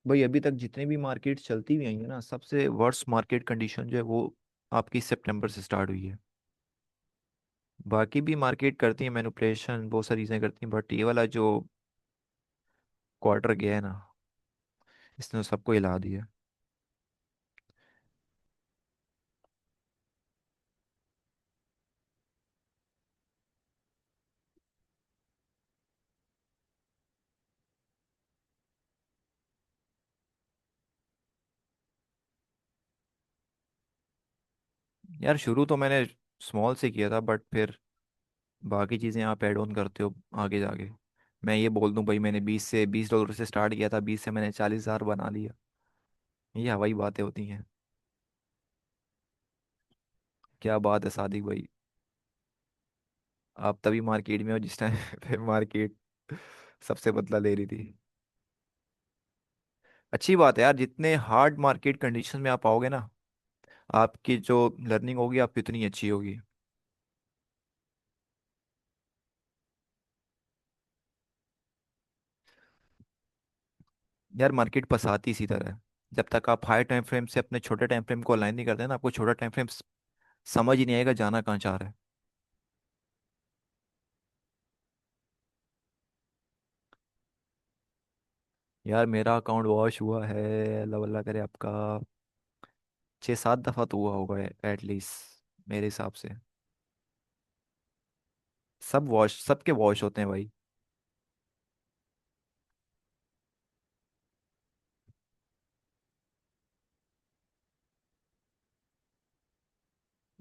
भाई अभी तक जितने भी मार्केट चलती हुई आई है ना, सबसे वर्स्ट मार्केट कंडीशन जो है वो आपकी सितंबर से स्टार्ट हुई है। बाकी भी मार्केट करती है मैनिपुलेशन, बहुत सारी चीज़ें करती हैं, बट ये वाला जो क्वार्टर गया है ना, इसने तो सबको हिला दिया। यार शुरू तो मैंने स्मॉल से किया था, बट फिर बाकी चीज़ें आप ऐड ऑन करते हो आगे जाके। मैं ये बोल दूं भाई, मैंने $20 से स्टार्ट किया था, 20 से मैंने 40,000 बना लिया। ये हवाई बातें होती हैं। क्या बात है सादिक भाई, आप तभी मार्केट में हो जिस टाइम पे मार्केट सबसे बदला ले रही थी। अच्छी बात है यार, जितने हार्ड मार्केट कंडीशन में आप आओगे ना, आपकी जो लर्निंग होगी आपकी उतनी अच्छी होगी। यार मार्केट फंसाती इसी तरह है। जब तक आप हाई टाइम फ्रेम से अपने छोटे टाइम फ्रेम को अलाइन नहीं करते ना, आपको छोटा टाइम फ्रेम समझ ही नहीं आएगा जाना कहाँ चाह रहा है। यार मेरा अकाउंट वॉश हुआ है, अल्लाह वल्लाह करे आपका, 6-7 दफ़ा तो हुआ होगा एटलीस्ट मेरे हिसाब से। सब वॉश, सबके वॉश होते हैं भाई।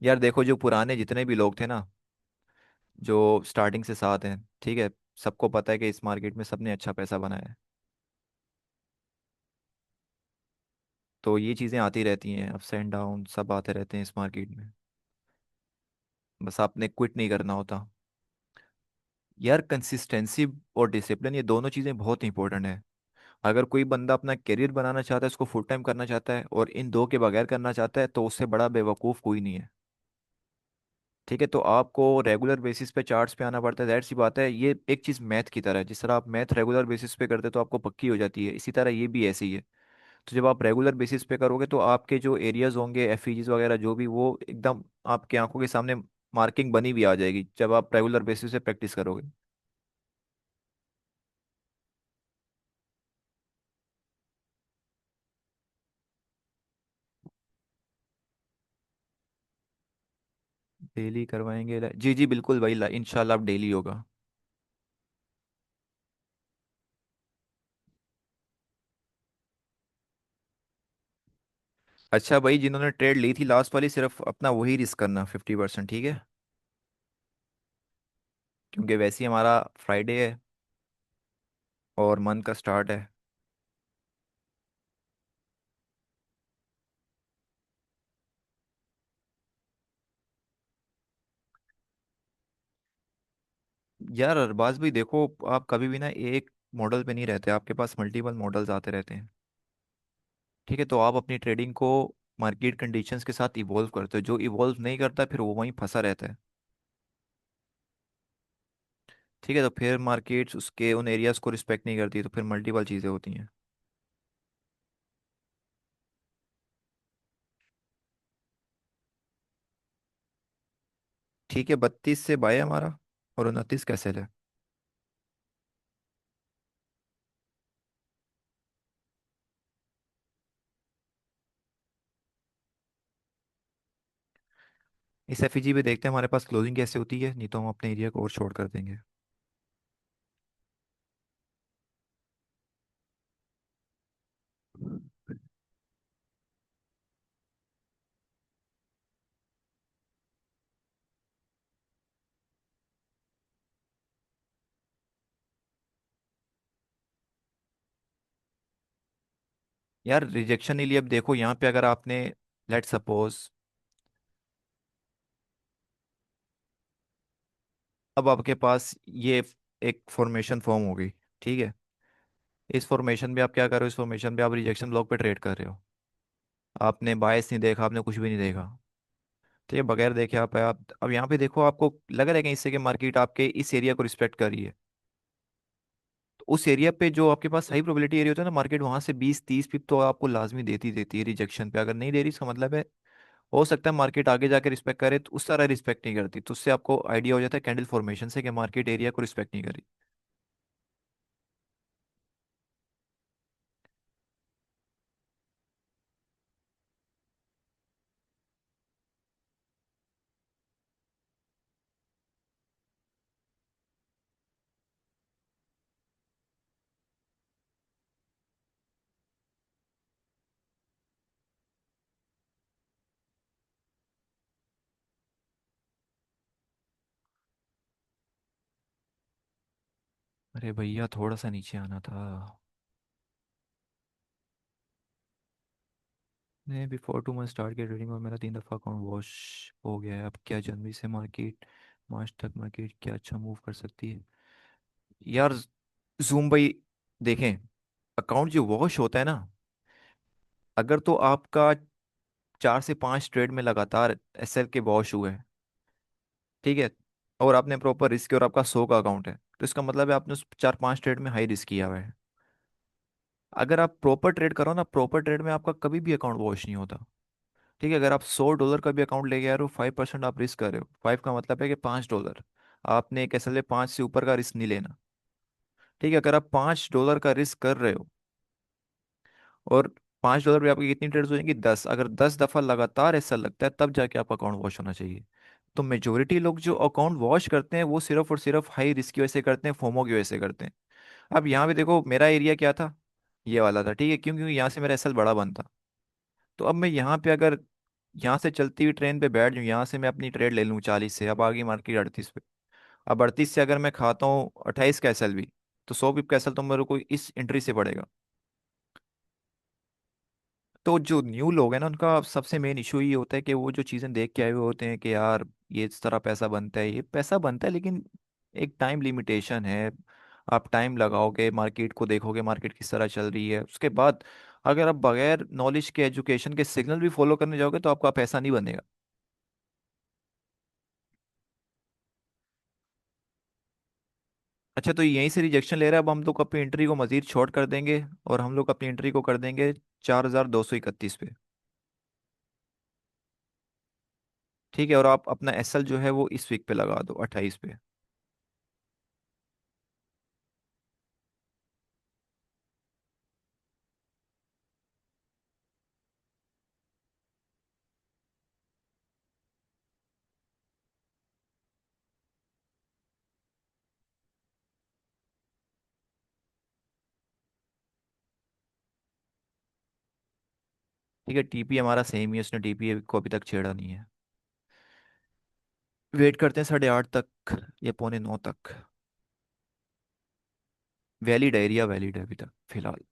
यार देखो, जो पुराने जितने भी लोग थे ना, जो स्टार्टिंग से साथ हैं, ठीक है, सबको पता है कि इस मार्केट में सबने अच्छा पैसा बनाया है। तो ये चीज़ें आती रहती हैं, अप्स एंड डाउन सब आते रहते हैं इस मार्केट में। बस आपने क्विट नहीं करना होता। यार कंसिस्टेंसी और डिसिप्लिन, ये दोनों चीज़ें बहुत इंपॉर्टेंट है। अगर कोई बंदा अपना करियर बनाना चाहता है, उसको फुल टाइम करना चाहता है और इन दो के बगैर करना चाहता है, तो उससे बड़ा बेवकूफ़ कोई नहीं है। ठीक है, तो आपको रेगुलर बेसिस पे चार्ट्स पे आना पड़ता है, दैट सी बात है। ये एक चीज़ मैथ की तरह है, जिस तरह आप मैथ रेगुलर बेसिस पे करते हो तो आपको पक्की हो जाती है, इसी तरह ये भी ऐसे ही है। तो जब आप रेगुलर बेसिस पे करोगे तो आपके जो एरियाज होंगे, एफईजीज वगैरह जो भी, वो एकदम आपकी आंखों के सामने मार्किंग बनी हुई आ जाएगी जब आप रेगुलर बेसिस पे प्रैक्टिस करोगे। डेली करवाएंगे जी जी बिल्कुल भाई, इंशाल्लाह अब डेली होगा। अच्छा भाई, जिन्होंने ट्रेड ली थी लास्ट वाली, सिर्फ अपना वही रिस्क करना 50%, ठीक है? क्योंकि वैसे ही हमारा फ्राइडे है और मंथ का स्टार्ट है। यार अरबाज भाई देखो, आप कभी भी ना एक मॉडल पे नहीं रहते, आपके पास मल्टीपल मॉडल्स आते रहते हैं। ठीक है, तो आप अपनी ट्रेडिंग को मार्केट कंडीशंस के साथ इवॉल्व करते हो, जो इवॉल्व नहीं करता फिर वो वहीं फंसा रहता है। ठीक है, तो फिर मार्केट्स उसके उन एरियाज को रिस्पेक्ट नहीं करती, तो फिर मल्टीपल चीज़ें होती हैं। ठीक है, 32 से बाय हमारा, और 29 कैसे है। इस एफईजी पे देखते हैं हमारे पास क्लोजिंग कैसे होती है, नहीं तो हम अपने एरिया को और शॉर्ट कर देंगे। यार रिजेक्शन के लिए अब देखो यहाँ पे, अगर आपने, लेट सपोज, अब आपके पास ये एक फॉर्मेशन फॉर्म हो गई, ठीक है। इस फॉर्मेशन में आप क्या कर रहे हो, इस फॉर्मेशन में आप रिजेक्शन ब्लॉक पे ट्रेड कर रहे हो। आपने बायस नहीं देखा, आपने कुछ भी नहीं देखा। तो ये बगैर देखे आप अब यहाँ पे देखो, आपको लग रहा है कि इससे कि मार्केट आपके इस एरिया को रिस्पेक्ट कर रही है। तो उस एरिया पे जो आपके पास हाई प्रोबेबिलिटी एरिया होता है ना, मार्केट वहां से 20-30 पिप तो आपको लाजमी देती देती है रिजेक्शन पे। अगर नहीं दे रही, इसका मतलब है हो सकता है मार्केट आगे जाके रिस्पेक्ट करे, तो उस तरह रिस्पेक्ट नहीं करती, तो उससे आपको आइडिया हो जाता है कैंडल फॉर्मेशन से कि मार्केट एरिया को रिस्पेक्ट नहीं करी। अरे भैया, थोड़ा सा नीचे आना था। मैं बिफोर 2 मंथ स्टार्ट किया ट्रेडिंग, और मेरा 3 दफ़ा अकाउंट वॉश हो गया है। अब क्या जनवरी से मार्केट, मार्च तक मार्केट क्या अच्छा मूव कर सकती है। यार जूम भाई, देखें, अकाउंट जो वॉश होता है ना, अगर तो आपका 4 से 5 ट्रेड में लगातार एसएल के वॉश हुए हैं, ठीक है, और आपने प्रॉपर रिस्क और आपका 100 का अकाउंट है, तो इसका मतलब है आपने उस 4-5 ट्रेड में हाई रिस्क किया हुआ है। अगर आप प्रॉपर ट्रेड करो ना, प्रॉपर ट्रेड में आपका कभी भी अकाउंट वॉश नहीं होता। ठीक है, अगर आप $100 का भी अकाउंट लेके आ रहे हो, 5% आप रिस्क कर रहे हो, 5 का मतलब है कि $5। आपने एक एसएल 5 से ऊपर का रिस्क नहीं लेना। ठीक है, अगर आप $5 का रिस्क कर रहे हो, और $5 पे आपकी कितनी ट्रेड्स हो जाएंगी, 10। अगर 10 दफा लगातार ऐसा लगता है, तब जाके आपका अकाउंट वॉश होना चाहिए। तो मेजोरिटी लोग जो अकाउंट वॉश करते हैं, वो सिर्फ और सिर्फ हाई रिस्क की वजह से करते हैं, फोमो की वजह से करते हैं। अब यहाँ पे देखो, मेरा एरिया क्या था, ये वाला था, ठीक है, क्यों, क्योंकि यहाँ से मेरा एसएल बड़ा बनता। तो अब मैं यहाँ पे अगर यहाँ से चलती हुई ट्रेन पे बैठ जाऊँ, यहाँ से मैं अपनी ट्रेड ले लूँ 40 से, अब आगे मार्केट 38 पे। अब 38 से अगर मैं खाता हूँ 28 का एसएल भी, तो 100 पिप का एसएल तो मेरे को इस एंट्री से पड़ेगा। तो जो न्यू लोग हैं ना, उनका सबसे मेन इशू ये होता है कि वो जो चीज़ें देख के आए हुए होते हैं कि यार ये इस तरह पैसा बनता है, ये पैसा बनता है, लेकिन एक टाइम लिमिटेशन है। आप टाइम लगाओगे, मार्केट को देखोगे, मार्केट किस तरह चल रही है, उसके बाद अगर आप बगैर नॉलेज के, एजुकेशन के सिग्नल भी फॉलो करने जाओगे, तो आपका पैसा नहीं बनेगा। अच्छा, तो यहीं से रिजेक्शन ले रहा है, अब हम लोग अपनी एंट्री को मजीद शॉर्ट कर देंगे, और हम लोग अपनी एंट्री को कर देंगे 4231 पे। ठीक है, और आप अपना एसएल जो है वो इस वीक पे लगा दो 28 पे। ठीक है, टीपी हमारा सेम ही है, उसने टीपी को अभी तक छेड़ा नहीं है। वेट करते हैं 8:30 तक या पौने 9 तक। वैलिड एरिया, वैलिड है अभी तक फिलहाल।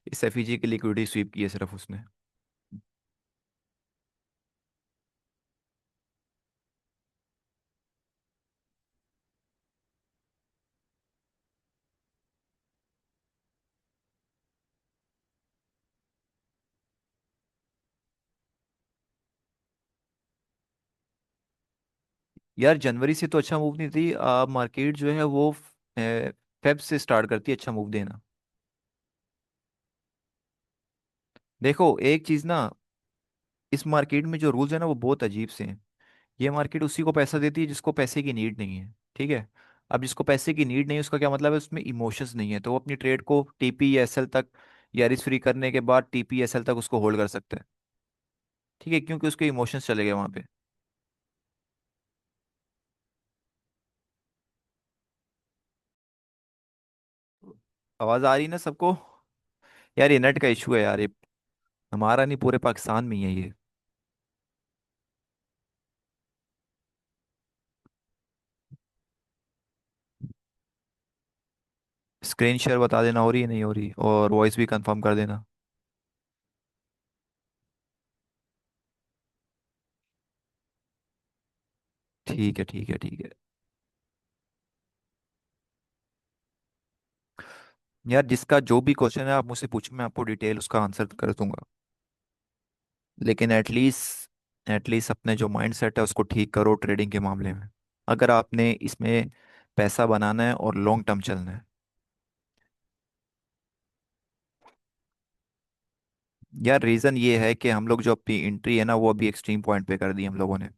इस एफईजी की लिक्विडिटी स्वीप की है सिर्फ उसने। यार जनवरी से तो अच्छा मूव नहीं थी, मार्केट जो है वो फेब से स्टार्ट करती है अच्छा मूव देना। देखो एक चीज ना, इस मार्केट में जो रूल्स है ना वो बहुत अजीब से हैं। ये मार्केट उसी को पैसा देती है जिसको पैसे की नीड नहीं है, ठीक है। अब जिसको पैसे की नीड नहीं है उसका क्या मतलब है, उसमें इमोशंस नहीं है, तो वो अपनी ट्रेड को टीपी या एसएल तक या रिस्क फ्री करने के बाद टीपी एसएल तक उसको होल्ड कर सकते हैं, ठीक है, क्योंकि उसके इमोशंस चले गए वहां पे। आवाज आ रही है ना सबको? यार ये नेट का इशू है यार, ये हमारा नहीं, पूरे पाकिस्तान में ही है ये। स्क्रीन शेयर बता देना हो रही है नहीं हो रही, और वॉइस भी कंफर्म कर देना। ठीक है ठीक है ठीक है। यार जिसका जो भी क्वेश्चन है आप मुझसे पूछो, मैं आपको डिटेल उसका आंसर कर दूंगा। लेकिन एटलीस्ट अपने जो माइंड सेट है उसको ठीक करो ट्रेडिंग के मामले में, अगर आपने इसमें पैसा बनाना है और लॉन्ग टर्म चलना है। यार रीज़न ये है कि हम लोग जो अपनी एंट्री है ना वो अभी एक्सट्रीम पॉइंट पे कर दी हम लोगों ने।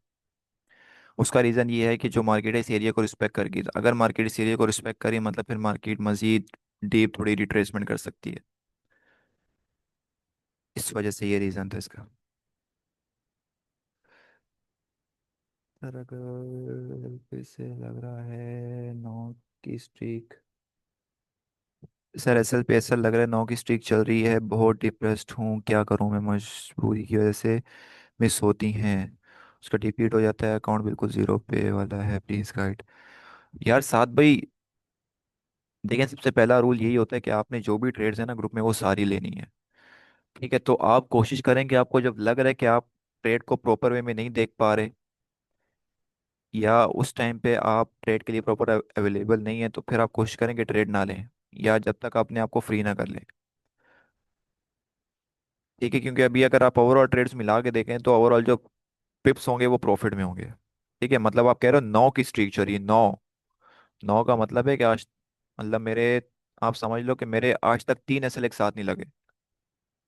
उसका रीज़न ये है कि जो मार्केट है इस एरिया को रिस्पेक्ट करेगी, तो अगर मार्केट इस एरिया को रिस्पेक्ट करे मतलब फिर मार्केट मजीद डीप थोड़ी रिट्रेसमेंट कर सकती है। इस वजह से ये रीज़न था इसका। सर अगर फिर से लग रहा है 9 की स्ट्रीक, सर एसएल पे ऐसा लग रहा है 9 की स्ट्रीक चल रही है, बहुत डिप्रेस्ड हूँ, क्या करूँ मैं, मजबूरी की वजह से मिस होती हैं, उसका रिपीट हो जाता है, अकाउंट बिल्कुल ज़ीरो पे वाला है, प्लीज़ गाइड। यार साथ भाई, देखिए सबसे पहला रूल यही होता है कि आपने जो भी ट्रेड्स है ना ग्रुप में वो सारी लेनी है, ठीक है। तो आप कोशिश करें कि आपको जब लग रहा है कि आप ट्रेड को प्रॉपर वे में नहीं देख पा रहे, या उस टाइम पे आप ट्रेड के लिए प्रॉपर अवेलेबल नहीं है, तो फिर आप कोशिश करें कि ट्रेड ना लें, या जब तक अपने आप को फ्री ना कर लें, ठीक है। क्योंकि अभी अगर आप ओवरऑल ट्रेड्स मिला के देखें तो ओवरऑल जो पिप्स होंगे वो प्रॉफिट में होंगे, ठीक है। मतलब आप कह रहे हो 9 की स्ट्रीक चलिए, 9, 9 का मतलब है कि आज, मतलब मेरे, आप समझ लो कि मेरे आज तक 3 एसएल एक साथ नहीं लगे,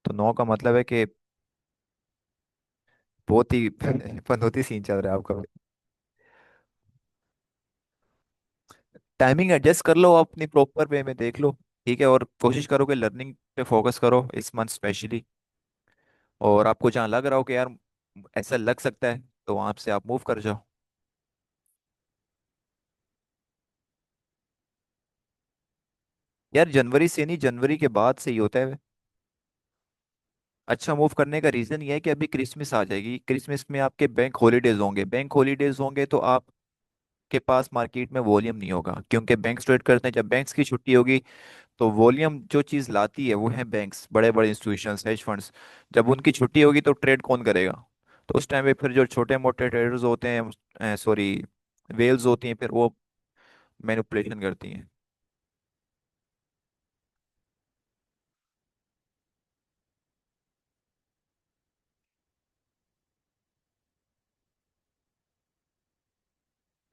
तो 9 का मतलब है कि बहुत ही पनौती सीन चल रहा है आपका। टाइमिंग एडजस्ट कर लो, आप अपनी प्रॉपर वे में देख लो, ठीक है। और कोशिश करो कि लर्निंग पे फोकस करो इस मंथ स्पेशली, और आपको जहाँ लग रहा हो कि यार ऐसा लग सकता है, तो वहां से आप मूव कर जाओ। यार जनवरी से नहीं, जनवरी के बाद से ही होता है। अच्छा मूव करने का रीजन ये है कि अभी क्रिसमस आ जाएगी, क्रिसमस में आपके बैंक हॉलीडेज होंगे, बैंक हॉलीडेज होंगे तो आपके पास मार्केट में वॉल्यूम नहीं होगा, क्योंकि बैंक ट्रेड करते हैं, जब बैंक्स की छुट्टी होगी तो वॉल्यूम जो चीज़ लाती है वो है बैंक्स, बड़े बड़े इंस्टीट्यूशंस, हेज फंड्स। जब उनकी छुट्टी होगी तो ट्रेड कौन करेगा? तो उस टाइम पे फिर जो छोटे मोटे ट्रेडर्स होते हैं, सॉरी, वेल्स होती हैं, फिर वो मैनिपुलेशन करती हैं।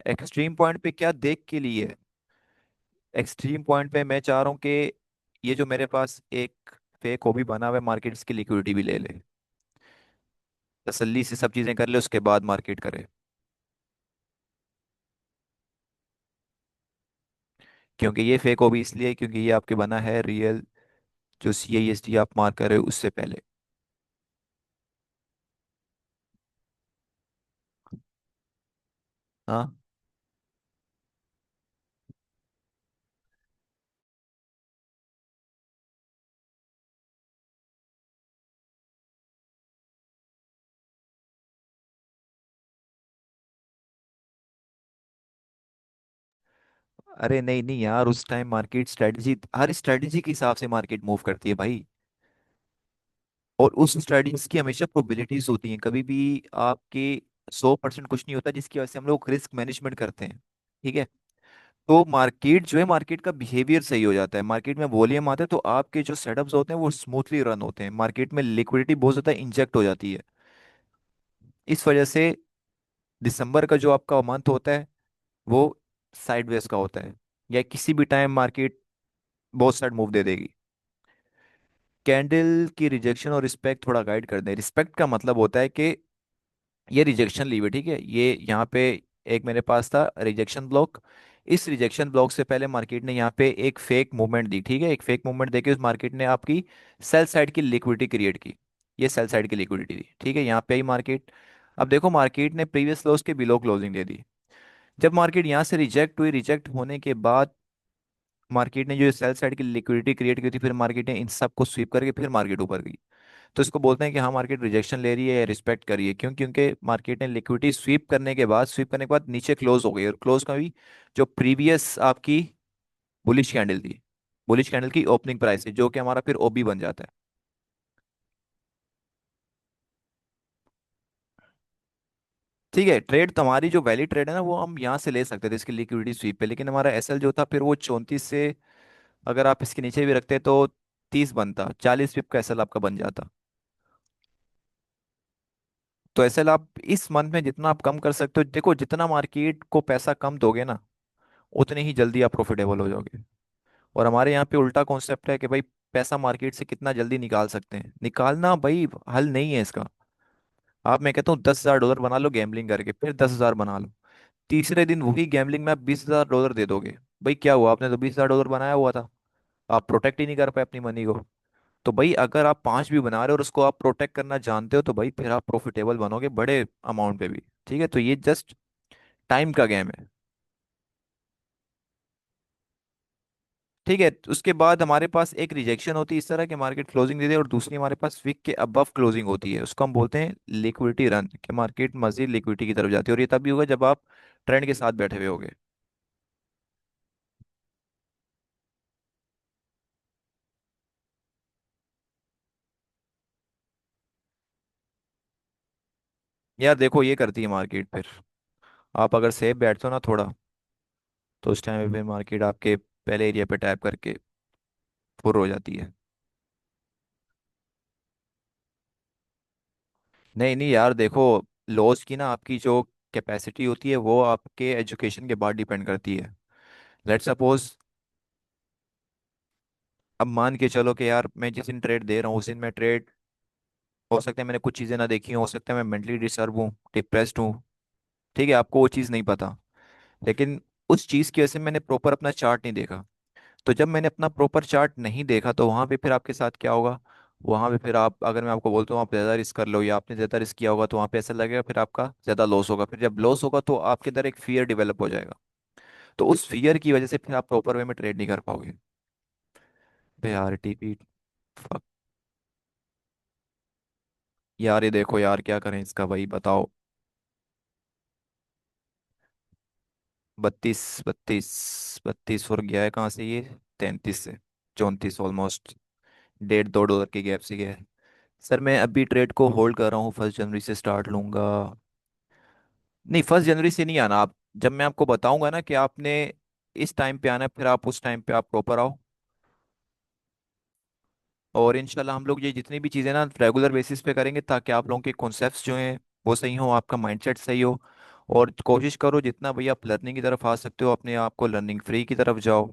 एक्सट्रीम पॉइंट पे क्या देख के लिए? एक्सट्रीम पॉइंट पे मैं चाह रहा हूँ कि ये जो मेरे पास एक फेक हॉबी बना हुआ है, मार्केट्स की लिक्विडिटी भी ले ले, तसल्ली से सब चीज़ें कर ले, उसके बाद मार्केट करे। क्योंकि ये फेक हॉबी इसलिए है क्योंकि ये आपके बना है रियल, जो CISD आप मार्क कर रहे हो उससे पहले। हाँ। अरे नहीं नहीं यार, उस टाइम मार्केट स्ट्रेटजी, हर स्ट्रेटजी के हिसाब से मार्केट मूव करती है भाई, और उस स्ट्रेटजीज की हमेशा प्रोबेबिलिटीज होती हैं, कभी भी आपके 100% कुछ नहीं होता, जिसकी वजह से हम लोग रिस्क मैनेजमेंट करते हैं, ठीक है। तो मार्केट जो है, मार्केट का बिहेवियर सही हो जाता है, मार्केट में वॉल्यूम आता है तो आपके जो सेटअप्स होते हैं वो स्मूथली रन होते हैं, मार्केट में लिक्विडिटी बहुत ज़्यादा इंजेक्ट हो जाती है। इस वजह से दिसंबर का जो आपका मंथ होता है वो साइडवेज का होता है, या किसी भी टाइम मार्केट बहुत साइड मूव दे देगी। कैंडल की रिजेक्शन और रिस्पेक्ट थोड़ा गाइड कर दें। रिस्पेक्ट का मतलब होता है कि ये रिजेक्शन लीव है, ठीक है, ये यहाँ पे एक मेरे पास था रिजेक्शन ब्लॉक। इस रिजेक्शन ब्लॉक से पहले मार्केट ने यहाँ पे एक फेक मूवमेंट दी, ठीक है, एक फेक मूवमेंट देके उस मार्केट ने आपकी सेल साइड की लिक्विडिटी क्रिएट की। ये सेल साइड की लिक्विडिटी दी, ठीक है, यहाँ पे आई मार्केट। अब देखो मार्केट ने प्रीवियस क्लोज के बिलो क्लोजिंग दे दी। जब मार्केट यहाँ से रिजेक्ट हुई, रिजेक्ट होने के बाद मार्केट ने जो सेल साइड की लिक्विडिटी क्रिएट की थी, फिर मार्केट ने इन सब को स्वीप करके फिर मार्केट ऊपर गई। तो इसको बोलते हैं कि हाँ मार्केट रिजेक्शन ले रही है या रिस्पेक्ट कर रही है, क्यों? क्योंकि मार्केट ने लिक्विडिटी स्वीप करने के बाद नीचे क्लोज हो गई, और क्लोज का भी जो प्रीवियस आपकी बुलिश कैंडल थी, बुलिश कैंडल की ओपनिंग प्राइस है, जो कि हमारा फिर ओबी बन जाता है। ठीक है, ट्रेड तुम्हारी जो वैलिड ट्रेड है ना, वो हम यहाँ से ले सकते थे इसकी लिक्विडिटी स्वीप पे, लेकिन हमारा एसएल जो था फिर वो 34 से, अगर आप इसके नीचे भी रखते तो 30 बनता, 40 पिप का एसएल आपका बन जाता। तो एसएल आप इस मंथ में जितना आप कम कर सकते हो, देखो जितना मार्केट को पैसा कम दोगे ना, उतनी ही जल्दी आप प्रॉफिटेबल हो जाओगे। और हमारे यहाँ पे उल्टा कॉन्सेप्ट है कि भाई पैसा मार्केट से कितना जल्दी निकाल सकते हैं, निकालना भाई हल नहीं है इसका। आप, मैं कहता हूँ, $10,000 बना लो गैम्बलिंग करके, फिर 10,000 बना लो, तीसरे दिन वही गैम्बलिंग में आप $20,000 दे दोगे। भाई क्या हुआ, आपने तो $20,000 बनाया हुआ था, आप प्रोटेक्ट ही नहीं कर पाए अपनी मनी को। तो भाई अगर आप पांच भी बना रहे हो और उसको आप प्रोटेक्ट करना जानते हो, तो भाई फिर आप प्रॉफिटेबल बनोगे बड़े अमाउंट पे भी। ठीक है, तो ये जस्ट टाइम का गेम है। ठीक है, तो उसके बाद हमारे पास एक रिजेक्शन होती है इस तरह के, मार्केट क्लोजिंग दे दे, और दूसरी हमारे पास विक के अबव क्लोजिंग होती है, उसको हम बोलते हैं लिक्विडिटी रन, कि मार्केट मजीद लिक्विडिटी की तरफ जाती है, और ये तभी होगा जब आप ट्रेंड के साथ बैठे हुए होगे। यार देखो ये करती है मार्केट फिर, आप अगर सेफ बैठते हो ना थोड़ा, तो उस टाइम पे फिर मार्केट आपके पहले एरिया पे टैप करके फुर हो जाती है। नहीं नहीं यार देखो, लॉस की ना आपकी जो कैपेसिटी होती है वो आपके एजुकेशन के बाद डिपेंड करती है। लेट्स सपोज, अब मान के चलो कि यार मैं जिस दिन ट्रेड दे रहा हूँ उस दिन मैं ट्रेड, हो सकता है मैंने कुछ चीज़ें ना देखी हो सकता है मैं मेंटली डिस्टर्ब हूँ, डिप्रेस्ड हूँ, ठीक है, आपको वो चीज़ नहीं पता, लेकिन उस चीज़ की वजह से मैंने प्रॉपर अपना चार्ट नहीं देखा। तो जब मैंने अपना प्रॉपर चार्ट नहीं देखा, तो वहां पे फिर आपके साथ क्या होगा, वहां पे फिर आप, अगर मैं आपको बोलता हूँ आप ज्यादा रिस्क कर लो, या आपने ज्यादा रिस्क किया होगा, तो वहां पे ऐसा लगेगा फिर आपका ज्यादा लॉस होगा, फिर जब लॉस होगा तो आपके अंदर एक फियर डेवलप हो जाएगा। तो उस फियर की वजह से फिर आप प्रॉपर वे में ट्रेड नहीं कर पाओगे। बे यार टीपी, फक, यार ये देखो यार क्या करें इसका, भाई बताओ। 32 32 और गया है कहाँ से ये, 33 से 34, ऑलमोस्ट 1.5 $2 के गैप से गया है। सर मैं अभी ट्रेड को होल्ड कर रहा हूँ, 1 जनवरी से स्टार्ट लूंगा। नहीं, 1 जनवरी से नहीं आना आप, जब मैं आपको बताऊंगा ना कि आपने इस टाइम पे आना है, फिर आप उस टाइम पे आप प्रॉपर आओ। और इंशाल्लाह हम लोग ये जितनी भी चीज़ें ना रेगुलर बेसिस पे करेंगे, ताकि आप लोगों के कॉन्सेप्ट्स जो हैं वो सही हो, आपका माइंडसेट सही हो। और कोशिश करो जितना भैया आप लर्निंग की तरफ आ सकते हो, अपने आप को लर्निंग फ्री की तरफ जाओ,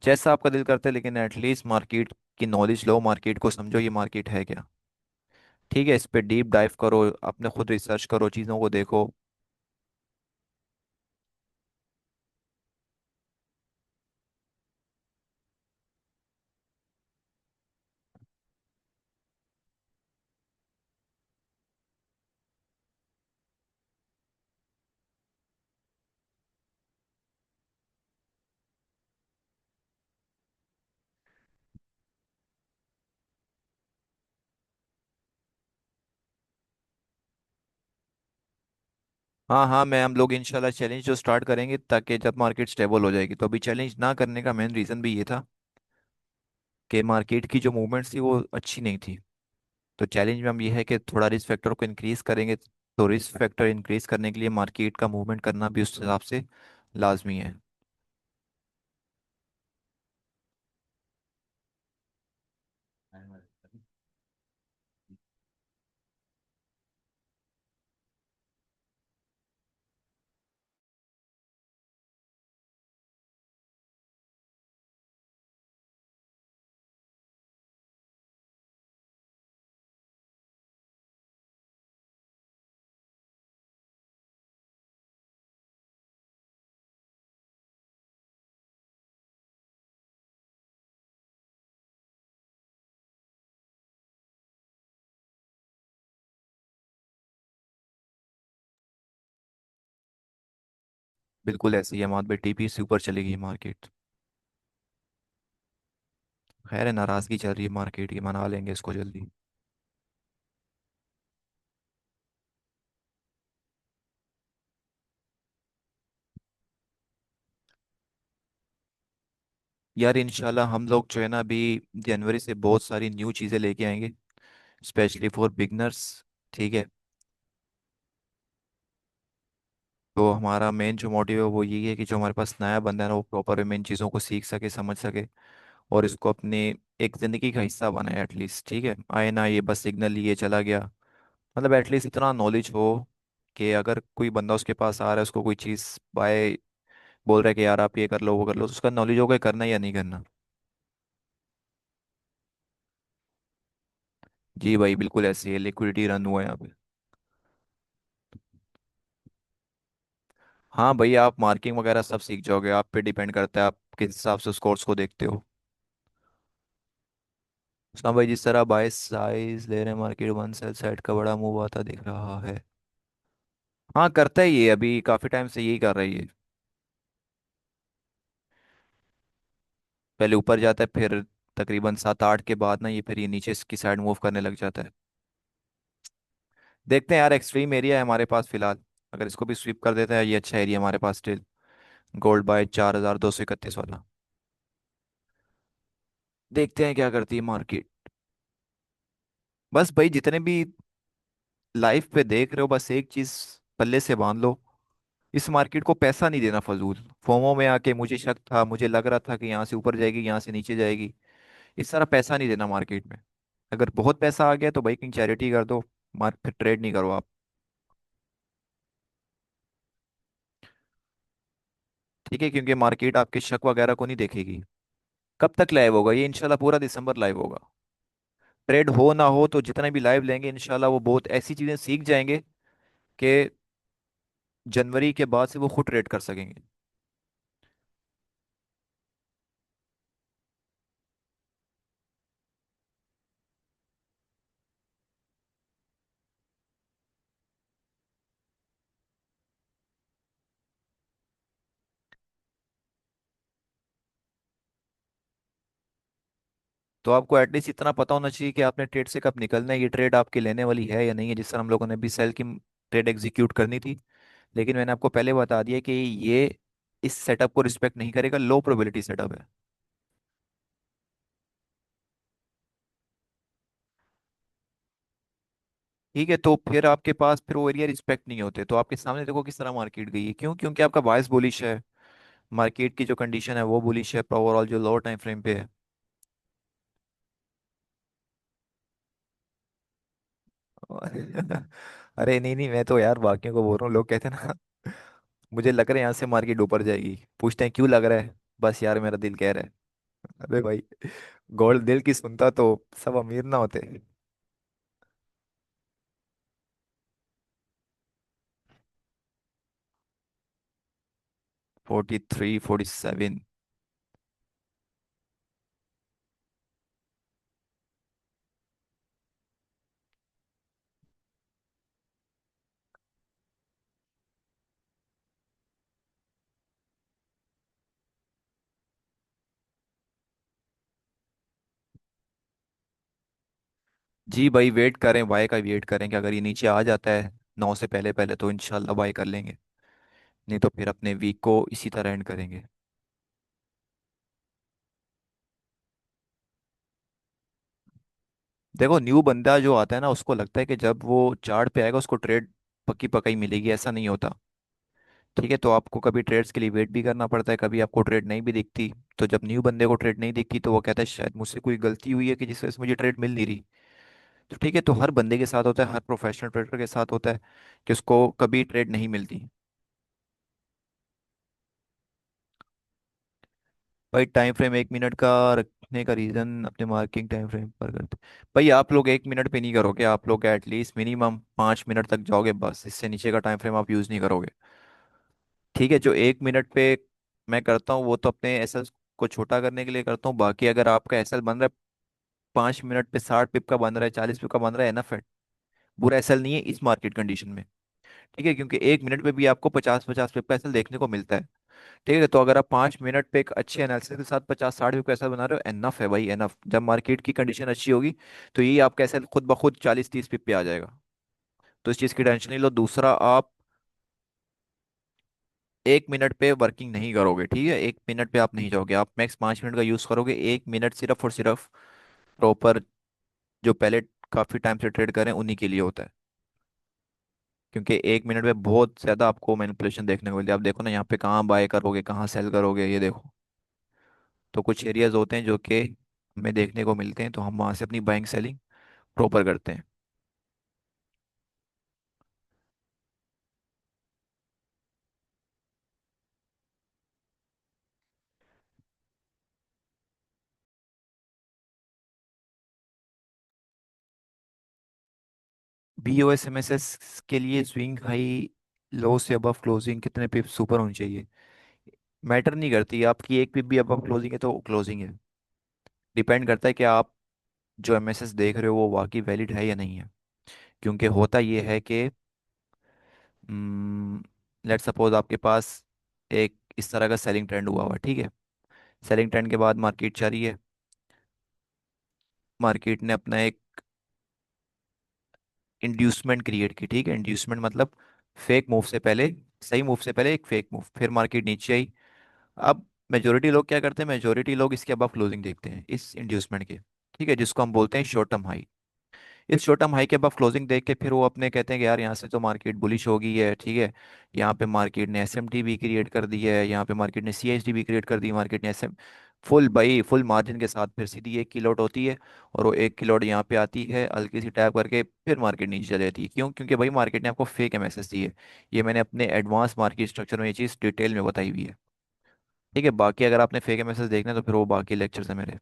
जैसा आपका दिल करता है, लेकिन एटलीस्ट मार्केट की नॉलेज लो, मार्केट को समझो ये मार्केट है क्या। ठीक है, इस पे डीप डाइव करो, अपने खुद रिसर्च करो, चीज़ों को देखो। हाँ हाँ, मैं हम लोग इंशाल्लाह चैलेंज जो स्टार्ट करेंगे, ताकि जब मार्केट स्टेबल हो जाएगी, तो अभी चैलेंज ना करने का मेन रीज़न भी ये था कि मार्केट की जो मूवमेंट्स थी वो अच्छी नहीं थी। तो चैलेंज में हम ये है कि थोड़ा रिस्क फैक्टर को इंक्रीज करेंगे, तो रिस्क फैक्टर इंक्रीज करने के लिए मार्केट का मूवमेंट करना भी उस हिसाब से लाजमी है। बिल्कुल ऐसे ही है मात भाई, टीपी से ऊपर चलेगी मार्केट। खैर है, नाराजगी चल रही है मार्केट की, मना लेंगे इसको जल्दी। यार इंशाल्लाह हम लोग जो है ना अभी जनवरी से बहुत सारी न्यू चीज़ें लेके आएंगे, स्पेशली फॉर बिगनर्स। ठीक है। तो हमारा मेन जो मोटिव है वो यही है कि जो हमारे पास नया बंदा है ना वो प्रॉपर वे में इन चीज़ों को सीख सके, समझ सके, और इसको अपने एक ज़िंदगी का हिस्सा बनाए एटलीस्ट। ठीक है, आए ना ये बस सिग्नल लिए चला गया, मतलब एटलीस्ट इतना नॉलेज हो कि अगर कोई बंदा उसके पास आ रहा है, उसको कोई चीज़ बाय बोल रहा है कि यार आप ये कर लो वो कर लो, तो उसका नॉलेज होगा करना या नहीं करना। जी भाई बिल्कुल ऐसे ही है, लिक्विडिटी रन हुआ है यहाँ पे। हाँ भैया, आप मार्किंग वगैरह सब सीख जाओगे, आप पे डिपेंड करता है आप किस हिसाब से उस कोर्स को देखते हो। उसका भाई जिस तरह बाईस साइज ले रहे हैं मार्केट, वन सेल साइड का बड़ा मूव आता दिख रहा है। हाँ करता ही ये, अभी काफ़ी टाइम से यही कर रही है। पहले ऊपर जाता है, फिर तकरीबन 7-8 के बाद ना ये फिर ये नीचे की साइड मूव करने लग जाता है। देखते हैं यार, एक्सट्रीम एरिया है हमारे पास फिलहाल, अगर इसको भी स्वीप कर देता है ये अच्छा एरिया हमारे पास स्टिल। गोल्ड बाय 4231 वाला। देखते हैं क्या करती है मार्केट। बस भाई जितने भी लाइफ पे देख रहे हो, बस एक चीज पल्ले से बांध लो, इस मार्केट को पैसा नहीं देना फजूल। फोमो में आके मुझे शक था, मुझे लग रहा था कि यहाँ से ऊपर जाएगी यहाँ से नीचे जाएगी, इस तरह पैसा नहीं देना मार्केट में। अगर बहुत पैसा आ गया तो भाई कहीं चैरिटी कर दो, मार्क फिर ट्रेड नहीं करो आप। ठीक है, क्योंकि मार्केट आपके शक वगैरह को नहीं देखेगी। कब तक लाइव होगा ये? इंशाल्लाह पूरा दिसंबर लाइव होगा। ट्रेड हो ना हो तो जितने भी लाइव लेंगे इंशाल्लाह वो बहुत ऐसी चीजें सीख जाएंगे कि जनवरी के बाद से वो खुद ट्रेड कर सकेंगे। तो आपको एटलीस्ट इतना पता होना चाहिए कि आपने ट्रेड से कब निकलना है, ये ट्रेड आपकी लेने वाली है या नहीं है। जिस तरह हम लोगों ने भी सेल की ट्रेड एग्जीक्यूट करनी थी, लेकिन मैंने आपको पहले बता दिया कि ये इस सेटअप को रिस्पेक्ट नहीं करेगा, लो प्रोबेबिलिटी सेटअप है। ठीक है, तो फिर आपके पास फिर वो एरिया रिस्पेक्ट नहीं होते, तो आपके सामने देखो किस तरह मार्केट गई है, क्यों? क्योंकि आपका बायस बुलिश है, मार्केट की जो कंडीशन है वो बुलिश है, ओवरऑल जो लोअर टाइम फ्रेम पे है। अरे नहीं नहीं, मैं तो यार बाकियों को बोल रहा हूँ, लोग कहते हैं ना मुझे लग रहा है यहाँ से मार्केट ऊपर जाएगी, पूछते हैं क्यों लग रहा है, बस यार मेरा दिल कह रहा है। अरे भाई, गोल्ड दिल की सुनता तो सब अमीर ना होते। 43, 47। जी भाई वेट करें, बाय का वेट करें कि अगर ये नीचे आ जाता है 9 से पहले पहले तो इंशाल्लाह बाय कर लेंगे, नहीं तो फिर अपने वीक को इसी तरह एंड करेंगे। देखो न्यू बंदा जो आता है ना उसको लगता है कि जब वो चार्ट पे आएगा उसको ट्रेड पक्की पकाई मिलेगी, ऐसा नहीं होता। ठीक है, तो आपको कभी ट्रेड्स के लिए वेट भी करना पड़ता है, कभी आपको ट्रेड नहीं भी दिखती। तो जब न्यू बंदे को ट्रेड नहीं दिखती तो वो कहता है शायद मुझसे कोई गलती हुई है कि जिस वजह से मुझे ट्रेड मिल नहीं रही। तो ठीक है, तो हर बंदे के साथ होता है, हर प्रोफेशनल ट्रेडर के साथ होता है कि उसको कभी ट्रेड नहीं मिलती। भाई टाइम फ्रेम 1 मिनट का रखने का रीज़न अपने मार्किंग टाइम फ्रेम पर करते। भाई आप लोग 1 मिनट पे नहीं करोगे, आप लोग एटलीस्ट मिनिमम 5 मिनट तक जाओगे, बस इससे नीचे का टाइम फ्रेम आप यूज़ नहीं करोगे। ठीक है, जो 1 मिनट पे मैं करता हूँ वो तो अपने एसएल को छोटा करने के लिए करता हूँ, बाकी अगर आपका एसएल बन रहा है 5 मिनट पे 60 पिप का बन रहा है, 40 पिप का बन रहा है, एनफ है। बुरा एसएल नहीं है इस मार्केट कंडीशन में। ठीक है, क्योंकि 1 मिनट में भी आपको 50-50 पिप का SL देखने को मिलता है। ठीक है, तो अगर आप 5 मिनट पे एक अच्छे एनालिसिस के साथ 50-60 पिप का SL बना रहे हो, एनफ है भाई, एनफ। जब मार्केट की कंडीशन अच्छी होगी तो यही आपका SL खुद ब खुद 40-30 पिप पे आ जाएगा। तो इस चीज़ की टेंशन नहीं लो। दूसरा, आप 1 मिनट पे वर्किंग नहीं करोगे, ठीक है, 1 मिनट पे आप नहीं जाओगे, आप मैक्स 5 मिनट का यूज़ करोगे। 1 मिनट सिर्फ और सिर्फ प्रॉपर जो पहले काफ़ी टाइम से ट्रेड करें उन्हीं के लिए होता है। क्योंकि 1 मिनट में बहुत ज़्यादा आपको मैनिपुलेशन देखने को मिलती है। आप देखो ना यहाँ पे, कहाँ बाय करोगे कहाँ सेल करोगे, ये देखो। तो कुछ एरियाज होते हैं जो कि हमें देखने को मिलते हैं, तो हम वहाँ से अपनी बाइंग सेलिंग प्रॉपर करते हैं। BOS MSS के लिए स्विंग हाई लो से अबव क्लोजिंग कितने पिप्स ऊपर होनी चाहिए, मैटर नहीं करती। आपकी 1 पिप भी अबव क्लोजिंग है तो क्लोजिंग है। डिपेंड करता है कि आप जो MSS देख रहे हो वो वाकई वैलिड है या नहीं है। क्योंकि होता ये है कि लेट सपोज आपके पास एक इस तरह का सेलिंग ट्रेंड हुआ हुआ, ठीक है। सेलिंग ट्रेंड के बाद मार्केट चली है, मार्केट ने अपना एक इंड्यूसमेंट क्रिएट की, ठीक है। इंड्यूसमेंट मतलब फेक मूव से पहले, सही मूव से पहले एक फेक मूव, फिर मार्केट नीचे आई। अब मेजोरिटी लोग क्या करते हैं, मेजोरिटी लोग इसके अब क्लोजिंग देखते हैं इस इंड्यूसमेंट के, ठीक है, जिसको हम बोलते हैं शॉर्ट टर्म हाई। इस शॉर्ट टर्म हाई के बाद क्लोजिंग देख के फिर वो अपने कहते हैं कि यार यहाँ से तो मार्केट बुलिश हो गई है, ठीक है। यहाँ पे मार्केट ने SMT भी क्रिएट कर दी है, यहाँ पे मार्केट ने CHD भी क्रिएट कर दी, मार्केट ने SM full by full margin के साथ फिर सीधी एक की लौट होती है। और वो एक की लौट यहाँ पे आती है हल्की सी टैप करके, फिर मार्केट नीचे चली जाती है। क्यों? क्योंकि भाई मार्केट ने आपको फेक MSS दी है। ये मैंने अपने एडवांस मार्केट स्ट्रक्चर में ये चीज़ डिटेल में बताई हुई है। ठीक है, बाकी अगर आपने फेक MSS देखना है तो फिर वो बाकी लेक्चर्स है मेरे।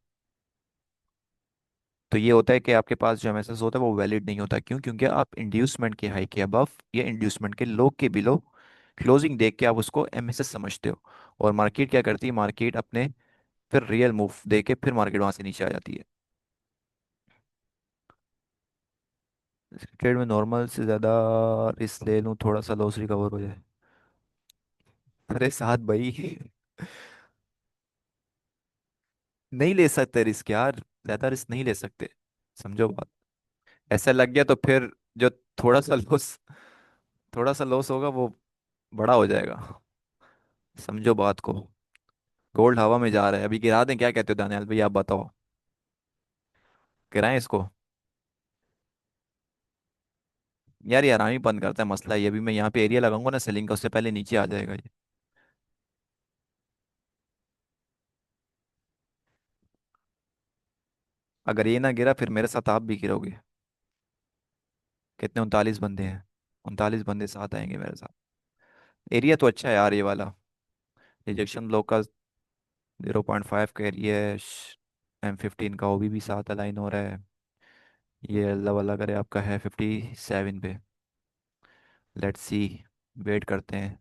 तो ये होता है कि आपके पास जो MSS होता है वो वैलिड नहीं होता। क्यों? क्योंकि आप इंड्यूसमेंट के हाई के अबव या इंड्यूसमेंट के लो के बिलो क्लोजिंग देख के आप उसको MSS समझते हो। और मार्केट क्या करती है, मार्केट अपने फिर रियल मूव दे के फिर मार्केट वहां से नीचे आ जाती है। ट्रेड में नॉर्मल से ज़्यादा रिस्क ले लूँ, थोड़ा सा लॉस रिकवर हो जाए। अरे साथ भाई नहीं ले सकते रिस्क यार, ज़्यादा रिस्क नहीं ले सकते, समझो बात। ऐसा लग गया तो फिर जो थोड़ा सा लॉस थोड़ा सा लॉस होगा वो बड़ा हो जाएगा, समझो बात को। गोल्ड हवा में जा रहा है, अभी गिरा दें, क्या कहते हो दानियाल भाई, आप बताओ। गिराएं इसको? यार ये आराम ही बंद करता है, मसला ये। अभी मैं यहाँ पे एरिया लगाऊंगा ना सेलिंग का, उससे पहले नीचे आ जाएगा ये। अगर ये ना गिरा फिर मेरे साथ आप भी गिरोगे। कितने, 39 बंदे हैं, 39 बंदे साथ आएंगे मेरे साथ। एरिया तो अच्छा है यार ये वाला। रिजेक्शन ब्लॉक का 0.5 का एरिया है। M15 का वो भी साथ अलाइन हो रहा है। ये अल्लाह वाला करे आपका है 57 पे। लेट्स सी, वेट करते हैं,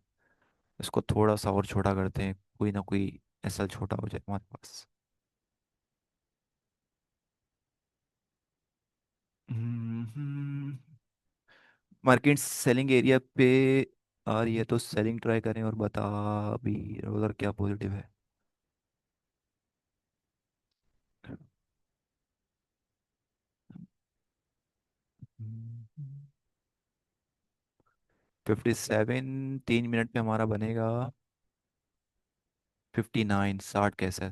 इसको थोड़ा सा और छोटा करते हैं, कोई ना कोई ऐसा छोटा हो जाए हमारे पास। मार्केट सेलिंग एरिया पे आ रही है तो सेलिंग ट्राई करें, और बता अभी रोलर क्या पॉजिटिव है। 57, 3 मिनट में हमारा बनेगा 59, 60 कैसे।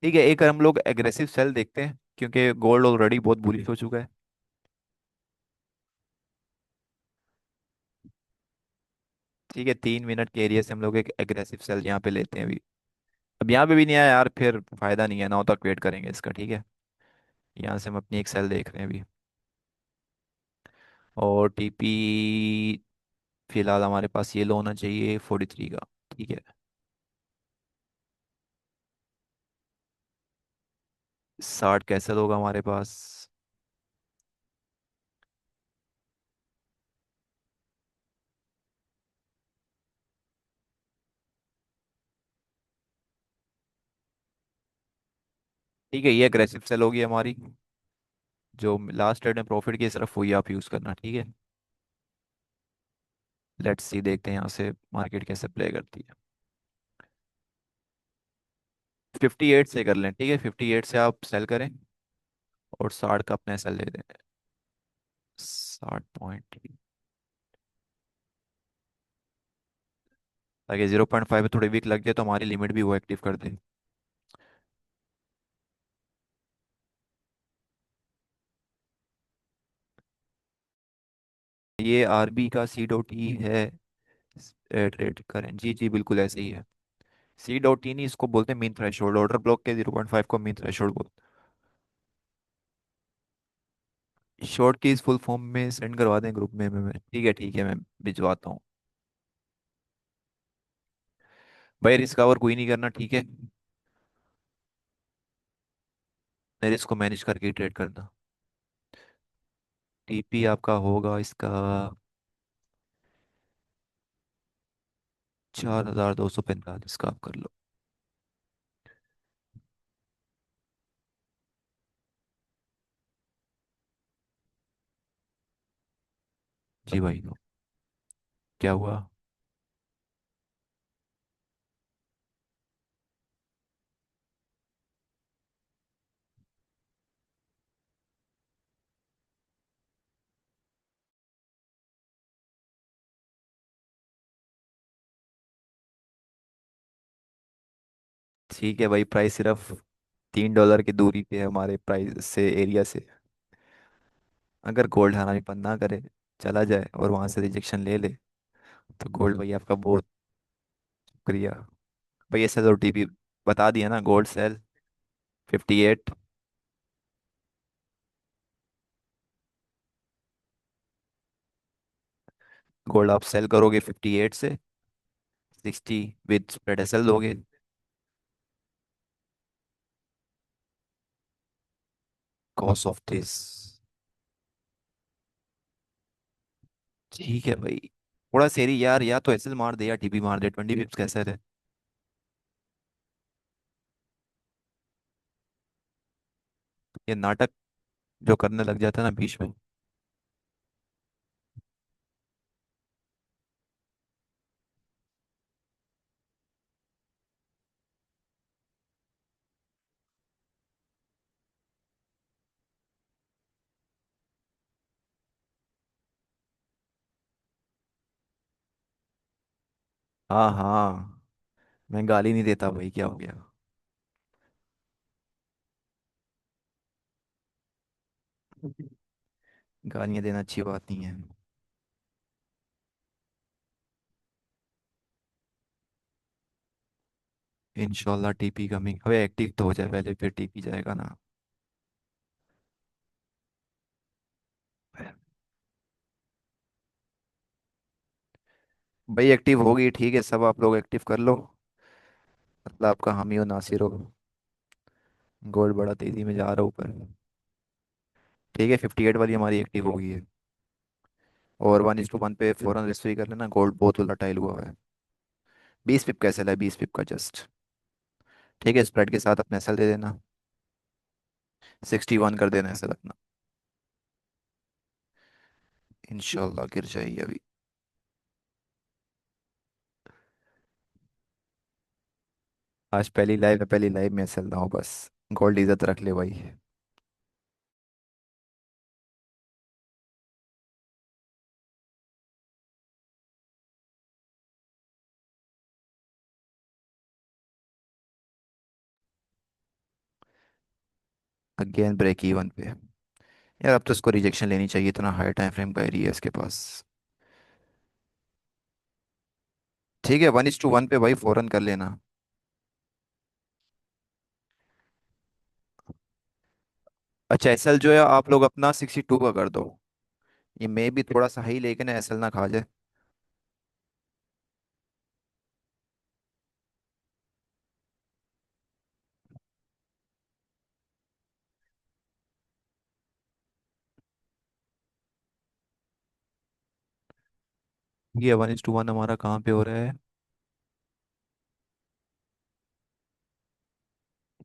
ठीक है, एक हम लोग एग्रेसिव सेल देखते हैं क्योंकि गोल्ड ऑलरेडी बहुत बुलिश हो चुका है। ठीक है, 3 मिनट के एरिया से हम लोग एक एग्रेसिव सेल यहाँ पे लेते हैं अभी। अब यहाँ पे भी नहीं आया यार, फिर फायदा नहीं है, 9 तक वेट करेंगे इसका, ठीक है। यहाँ से हम अपनी एक सेल देख रहे हैं अभी। और TP फिलहाल हमारे पास ये लो होना चाहिए 43 का, ठीक है। 60 कैसे होगा हमारे पास। ठीक है, ये अग्रेसिव सेल होगी हमारी। जो लास्ट ट्रेड में प्रॉफिट की, सिर्फ वही आप यूज़ करना, ठीक है। लेट्स सी, देखते हैं यहाँ से मार्केट कैसे प्ले करती है। 58 से कर लें, ठीक है, 58 से आप सेल करें और 60 का अपने सेल ले दें। 60 पॉइंट, ताकि 0.5 थोड़ी वीक लग जाए तो हमारी लिमिट भी वो एक्टिव कर दे। ये आरबी का सी डॉट ई है। ट्रेड करें, जी जी बिल्कुल ऐसे ही है। सी डॉट ई नहीं, इसको बोलते हैं मीन थ्रेशोल्ड, ऑर्डर ब्लॉक के 0.5 को मीन थ्रेशोल्ड बोलते हैं। शॉर्ट की इस फुल फॉर्म में सेंड करवा दें ग्रुप में, मैं ठीक है ठीक है, मैं भिजवाता हूँ। भाई रिस्क कवर कोई नहीं करना, ठीक है। मैं रिस्क को मैनेज करके ही ट्रेड करना। टीपी आपका होगा इसका 4245 का, आप कर लो। जी भाई, क्या हुआ? ठीक है भाई, प्राइस सिर्फ $3 की दूरी पे है हमारे प्राइस से, एरिया से। अगर गोल्ड हरामी पन ना करे, चला जाए और वहां से रिजेक्शन ले ले, तो गोल्ड भाई आपका बहुत शुक्रिया। भाई ऐसा तो टीपी बता दिया ना, गोल्ड सेल 58। गोल्ड आप सेल करोगे 58 से 60, विद स्प्रेड एसएल दोगे। कॉस्ट ऑफ दिस, ठीक है भाई। थोड़ा सेरी यार, या तो एसएल मार दे या टीपी मार दे, 20 पिप्स कैसे है? ये नाटक जो करने लग जाता है ना बीच में। हाँ हाँ, मैं गाली नहीं देता भाई, क्या हो गया? गालियाँ देना अच्छी बात नहीं है। इंशाल्लाह टीपी कमिंग, अबे एक्टिव तो हो जाए पहले, फिर टीपी जाएगा ना। भाई एक्टिव होगी, ठीक है, सब आप लोग एक्टिव कर लो। मतलब आपका हामी हो नासिर हो। गोल्ड बड़ा तेजी में जा रहा है ऊपर। ठीक है, 58 वाली हमारी एक्टिव हो गई है। और 1:1 पे फौरन रजिस्ट्री कर लेना, गोल्ड बहुत वोलेटाइल हुआ है। 20 पिप कैसे है, 20 पिप का जस्ट। ठीक है, स्प्रेड के साथ अपने एसएल दे देना। 61 कर देना एसएल अपना। इंशाल्लाह गिर जाएगी अभी। आज पहली लाइव है, पहली लाइव में एसएल ना हो बस। गोल्ड इज्जत रख ले भाई। अगेन ब्रेक इवन पे। यार अब तो इसको रिजेक्शन लेनी चाहिए, इतना हाई टाइम फ्रेम का एरिया है इसके पास। ठीक है, 1:1 पे भाई फौरन कर लेना। अच्छा, एसएल जो है आप लोग अपना 62 का कर दो। ये मे भी थोड़ा सा हाई, लेकिन एसएल ना खा जाए। ये 1:1 हमारा कहाँ पे हो रहा है?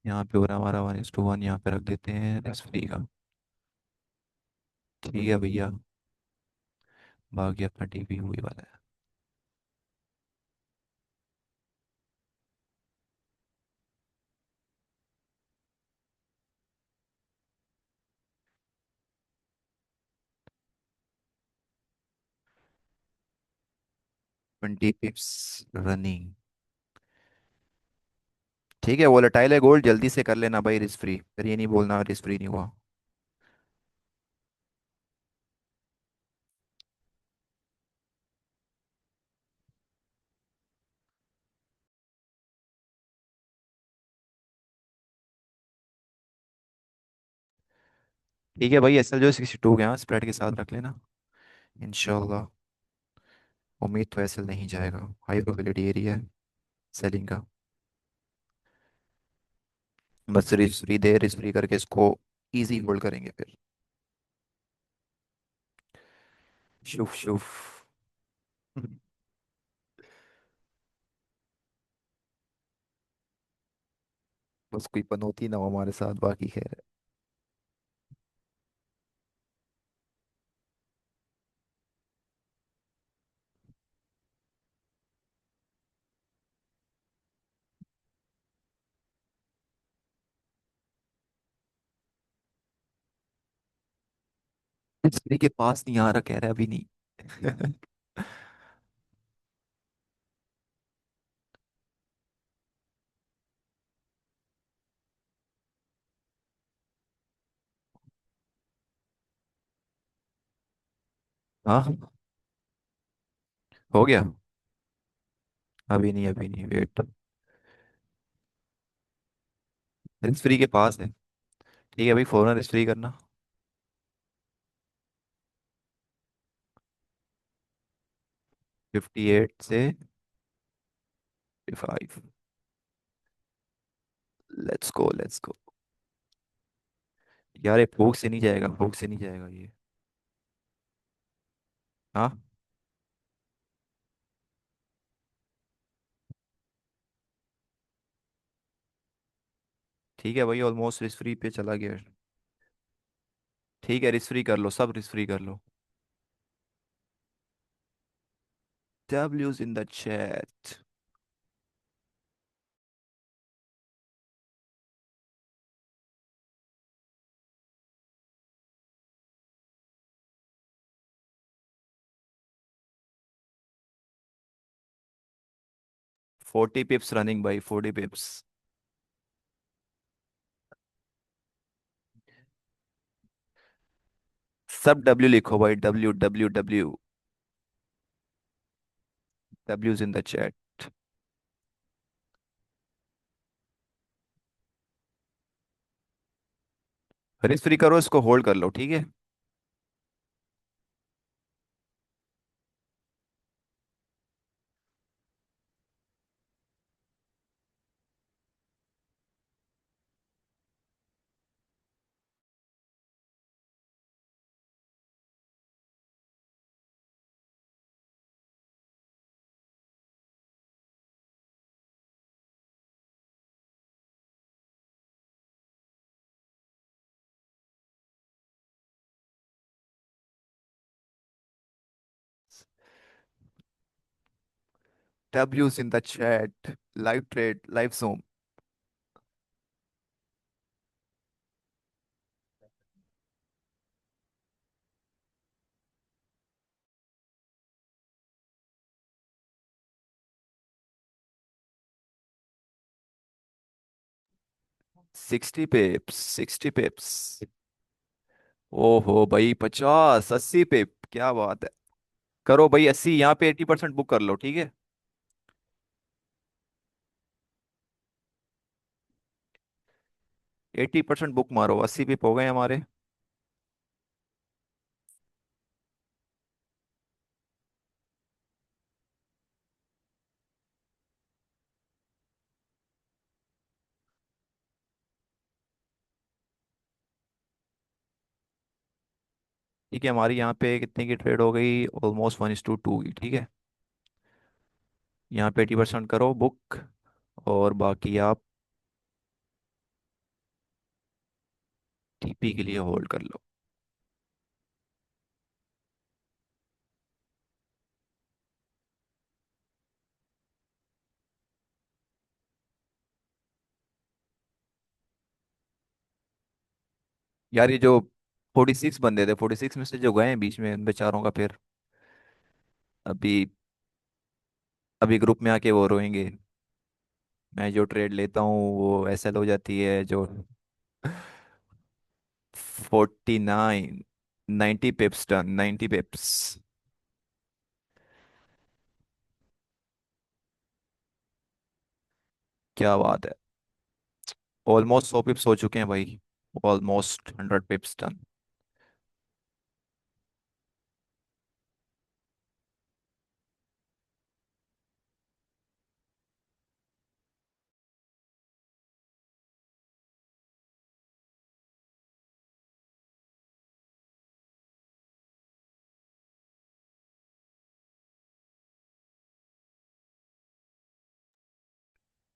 यहाँ पे हो रहा है हमारा 1:1, यहाँ पे रख देते हैं रिस्क फ्री का। ठीक है भैया, बाकी अपना टीपी हुई वाला है। 20 पिप्स रनिंग। ठीक है, वोलेटाइल है गोल्ड, जल्दी से कर लेना भाई रिस्क फ्री, फिर ये नहीं बोलना रिस्क फ्री नहीं हुआ। ठीक है भाई, एसएल जो 62 के यहाँ स्प्रेड के साथ रख लेना इंशाल्लाह। उम्मीद तो एसएल नहीं जाएगा, हाई प्रोबेबिलिटी एरिया है सेलिंग का। बस रिस्क फ्री दे, रिस्क फ्री करके इसको इजी होल्ड करेंगे फिर। शुफ शुफ। बस कोई पनौती ना हो हमारे साथ, बाकी खैर है। रिस्क फ्री के पास नहीं आ रहा, कह रहा है अभी नहीं। हाँ, हो गया। अभी नहीं, अभी नहीं, वेट। रिस्क फ्री के पास है। ठीक है भाई, फौरन रिस्क फ्री करना। 58 से 55। Let's go, let's go. यार ये भूख से नहीं जाएगा, भूख से नहीं जाएगा ये। हाँ। ठीक है भाई, ऑलमोस्ट रिस्क फ्री पे चला गया। ठीक है, रिस्क फ्री कर लो, सब रिस्क फ्री कर लो। W's in the chat. 40 पिप्स running भाई, 40 पिप्स। सब डब्ल्यू लिखो भाई, W W W. W's in the chat। Risk free करो, इसको होल्ड कर लो, ठीक है। W's in the chat। Live trade, live zoom। 60 पिप्स, 60 पिप्स। ओहो भाई, 50, 80 पिप, क्या बात है। करो भाई 80, यहाँ पे 80% बुक कर लो, ठीक है। 80% बुक मारो, 80 पिप हो गए हमारे। ठीक है, हमारी यहाँ पे कितने की ट्रेड हो गई, ऑलमोस्ट 1:2 की, ठीक है। यहाँ पे 80% करो बुक, और बाकी आप टीपी के लिए होल्ड कर लो। यार ये जो 46 बंदे थे, 46 में से जो गए हैं बीच में, उन बेचारों का फिर अभी अभी ग्रुप में आके वो रोएंगे। मैं जो ट्रेड लेता हूँ वो एसएल हो जाती है जो 49, 90 पिप्स डन, 90 पिप्स। क्या बात है। ऑलमोस्ट 100 पिप्स हो चुके हैं भाई। Almost 100 पिप्स done.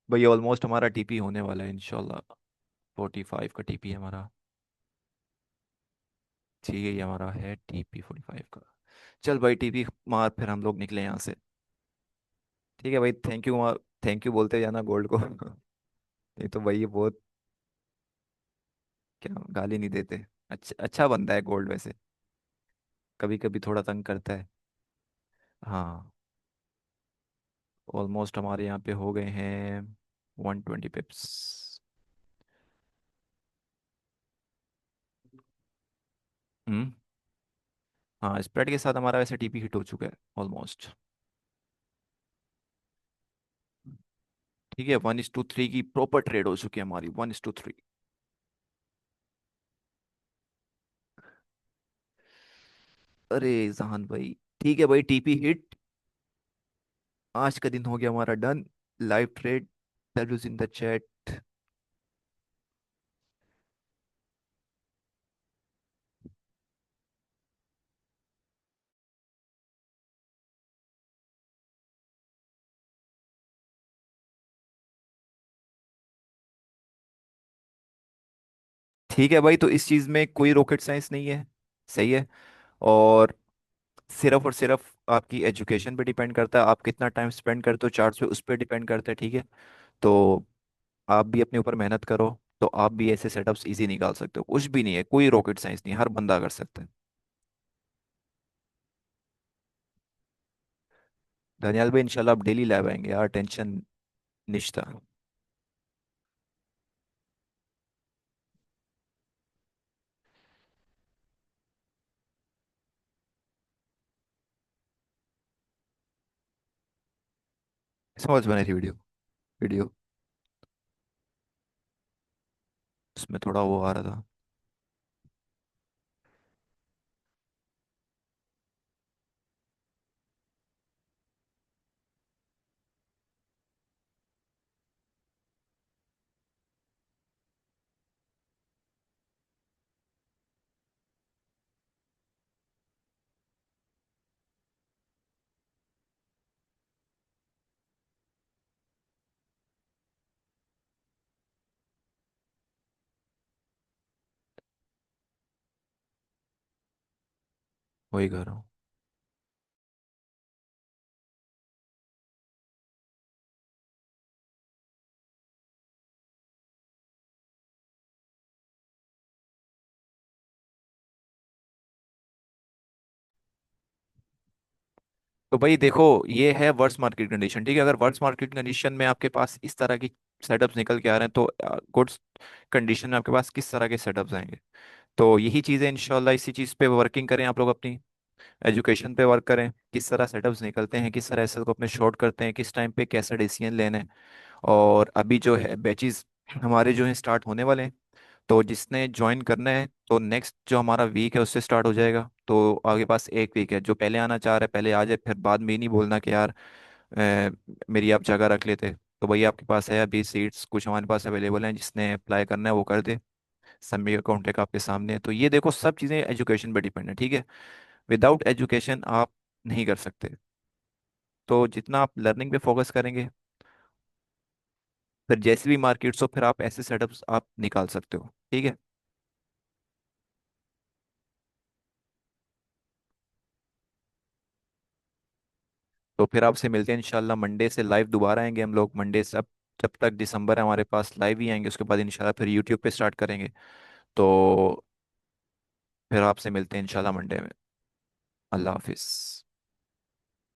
भाई ऑलमोस्ट हमारा टीपी होने वाला है इंशाल्लाह। 45 का टीपी हमारा। ठीक है, ये हमारा है टीपी 45 का। चल भाई टीपी मार, फिर हम लोग निकले यहाँ से। ठीक है भाई, थैंक यू मार। थैंक यू बोलते जाना गोल्ड को। नहीं तो भाई ये बहुत, क्या गाली नहीं देते। अच्छा अच्छा बंदा है गोल्ड वैसे। कभी कभी थोड़ा तंग करता है। हाँ। ऑलमोस्ट हमारे यहाँ पे हो गए हैं 120 पिप्स। हम्म। हाँ, स्प्रेड के साथ हमारा वैसे टीपी हिट हो चुका है ऑलमोस्ट। ठीक है, 1:3 की प्रॉपर ट्रेड हो चुकी है हमारी, 1:3। अरे जहान भाई, ठीक है भाई, टीपी हिट। आज का दिन हो गया हमारा डन। लाइव ट्रेड, डब्ल्यूज इन द चैट। ठीक है भाई, तो इस चीज़ में कोई रॉकेट साइंस नहीं है। सही है। और सिर्फ आपकी एजुकेशन पे डिपेंड करता है, आप कितना टाइम स्पेंड करते हो चार्ट्स पे, उस पर डिपेंड करता है। ठीक है। तो आप भी अपने ऊपर मेहनत करो, तो आप भी ऐसे सेटअप्स इजी निकाल सकते हो। कुछ भी नहीं है, कोई रॉकेट साइंस नहीं, हर बंदा कर सकता है। धनियाल भाई इंशाल्लाह आप डेली लैब आएंगे यार, टेंशन निश्ता। समझ बनी थी वीडियो। वीडियो उसमें थोड़ा वो आ रहा था। वही कर रहा हूँ। तो भाई देखो, ये है वर्स्ट मार्केट कंडीशन। ठीक है, अगर वर्स्ट मार्केट कंडीशन में आपके पास इस तरह की सेटअप्स निकल के आ रहे हैं, तो गुड्स कंडीशन में आपके पास किस तरह के सेटअप्स आएंगे। तो यही चीज़ें इंशाल्लाह, इसी चीज़ पे वर्किंग करें आप लोग, अपनी एजुकेशन पे वर्क करें, किस तरह सेटअप्स निकलते हैं, किस तरह एसएल को अपने शॉर्ट करते हैं, किस टाइम पे कैसा डिसीजन लेना है। और अभी जो है बैचेस हमारे जो हैं स्टार्ट होने वाले हैं। तो जिसने ज्वाइन करना है, तो नेक्स्ट जो हमारा वीक है उससे स्टार्ट हो जाएगा। तो आगे पास एक वीक है, जो पहले आना चाह रहा है पहले आ जाए, फिर बाद में ही नहीं बोलना कि यार मेरी आप जगह रख लेते। तो भैया आपके पास है अभी सीट्स कुछ हमारे पास अवेलेबल हैं, जिसने अप्लाई करना है वो कर दे। सबमिट अकाउंट एक आपके सामने है। तो ये देखो, सब चीज़ें एजुकेशन पे डिपेंड है। ठीक है। विदाउट एजुकेशन आप नहीं कर सकते। तो जितना आप लर्निंग पे फोकस करेंगे, फिर जैसे भी मार्केट्स हो, फिर आप ऐसे सेटअप्स आप निकाल सकते हो। ठीक है। तो फिर आपसे मिलते हैं इंशाल्लाह मंडे से, लाइव दोबारा आएंगे हम लोग मंडे से। अब जब तक दिसंबर है हमारे पास लाइव ही आएंगे, उसके बाद इंशाल्लाह फिर यूट्यूब पे स्टार्ट करेंगे। तो फिर आपसे मिलते हैं इंशाल्लाह मंडे में। अल्लाह हाफिज़।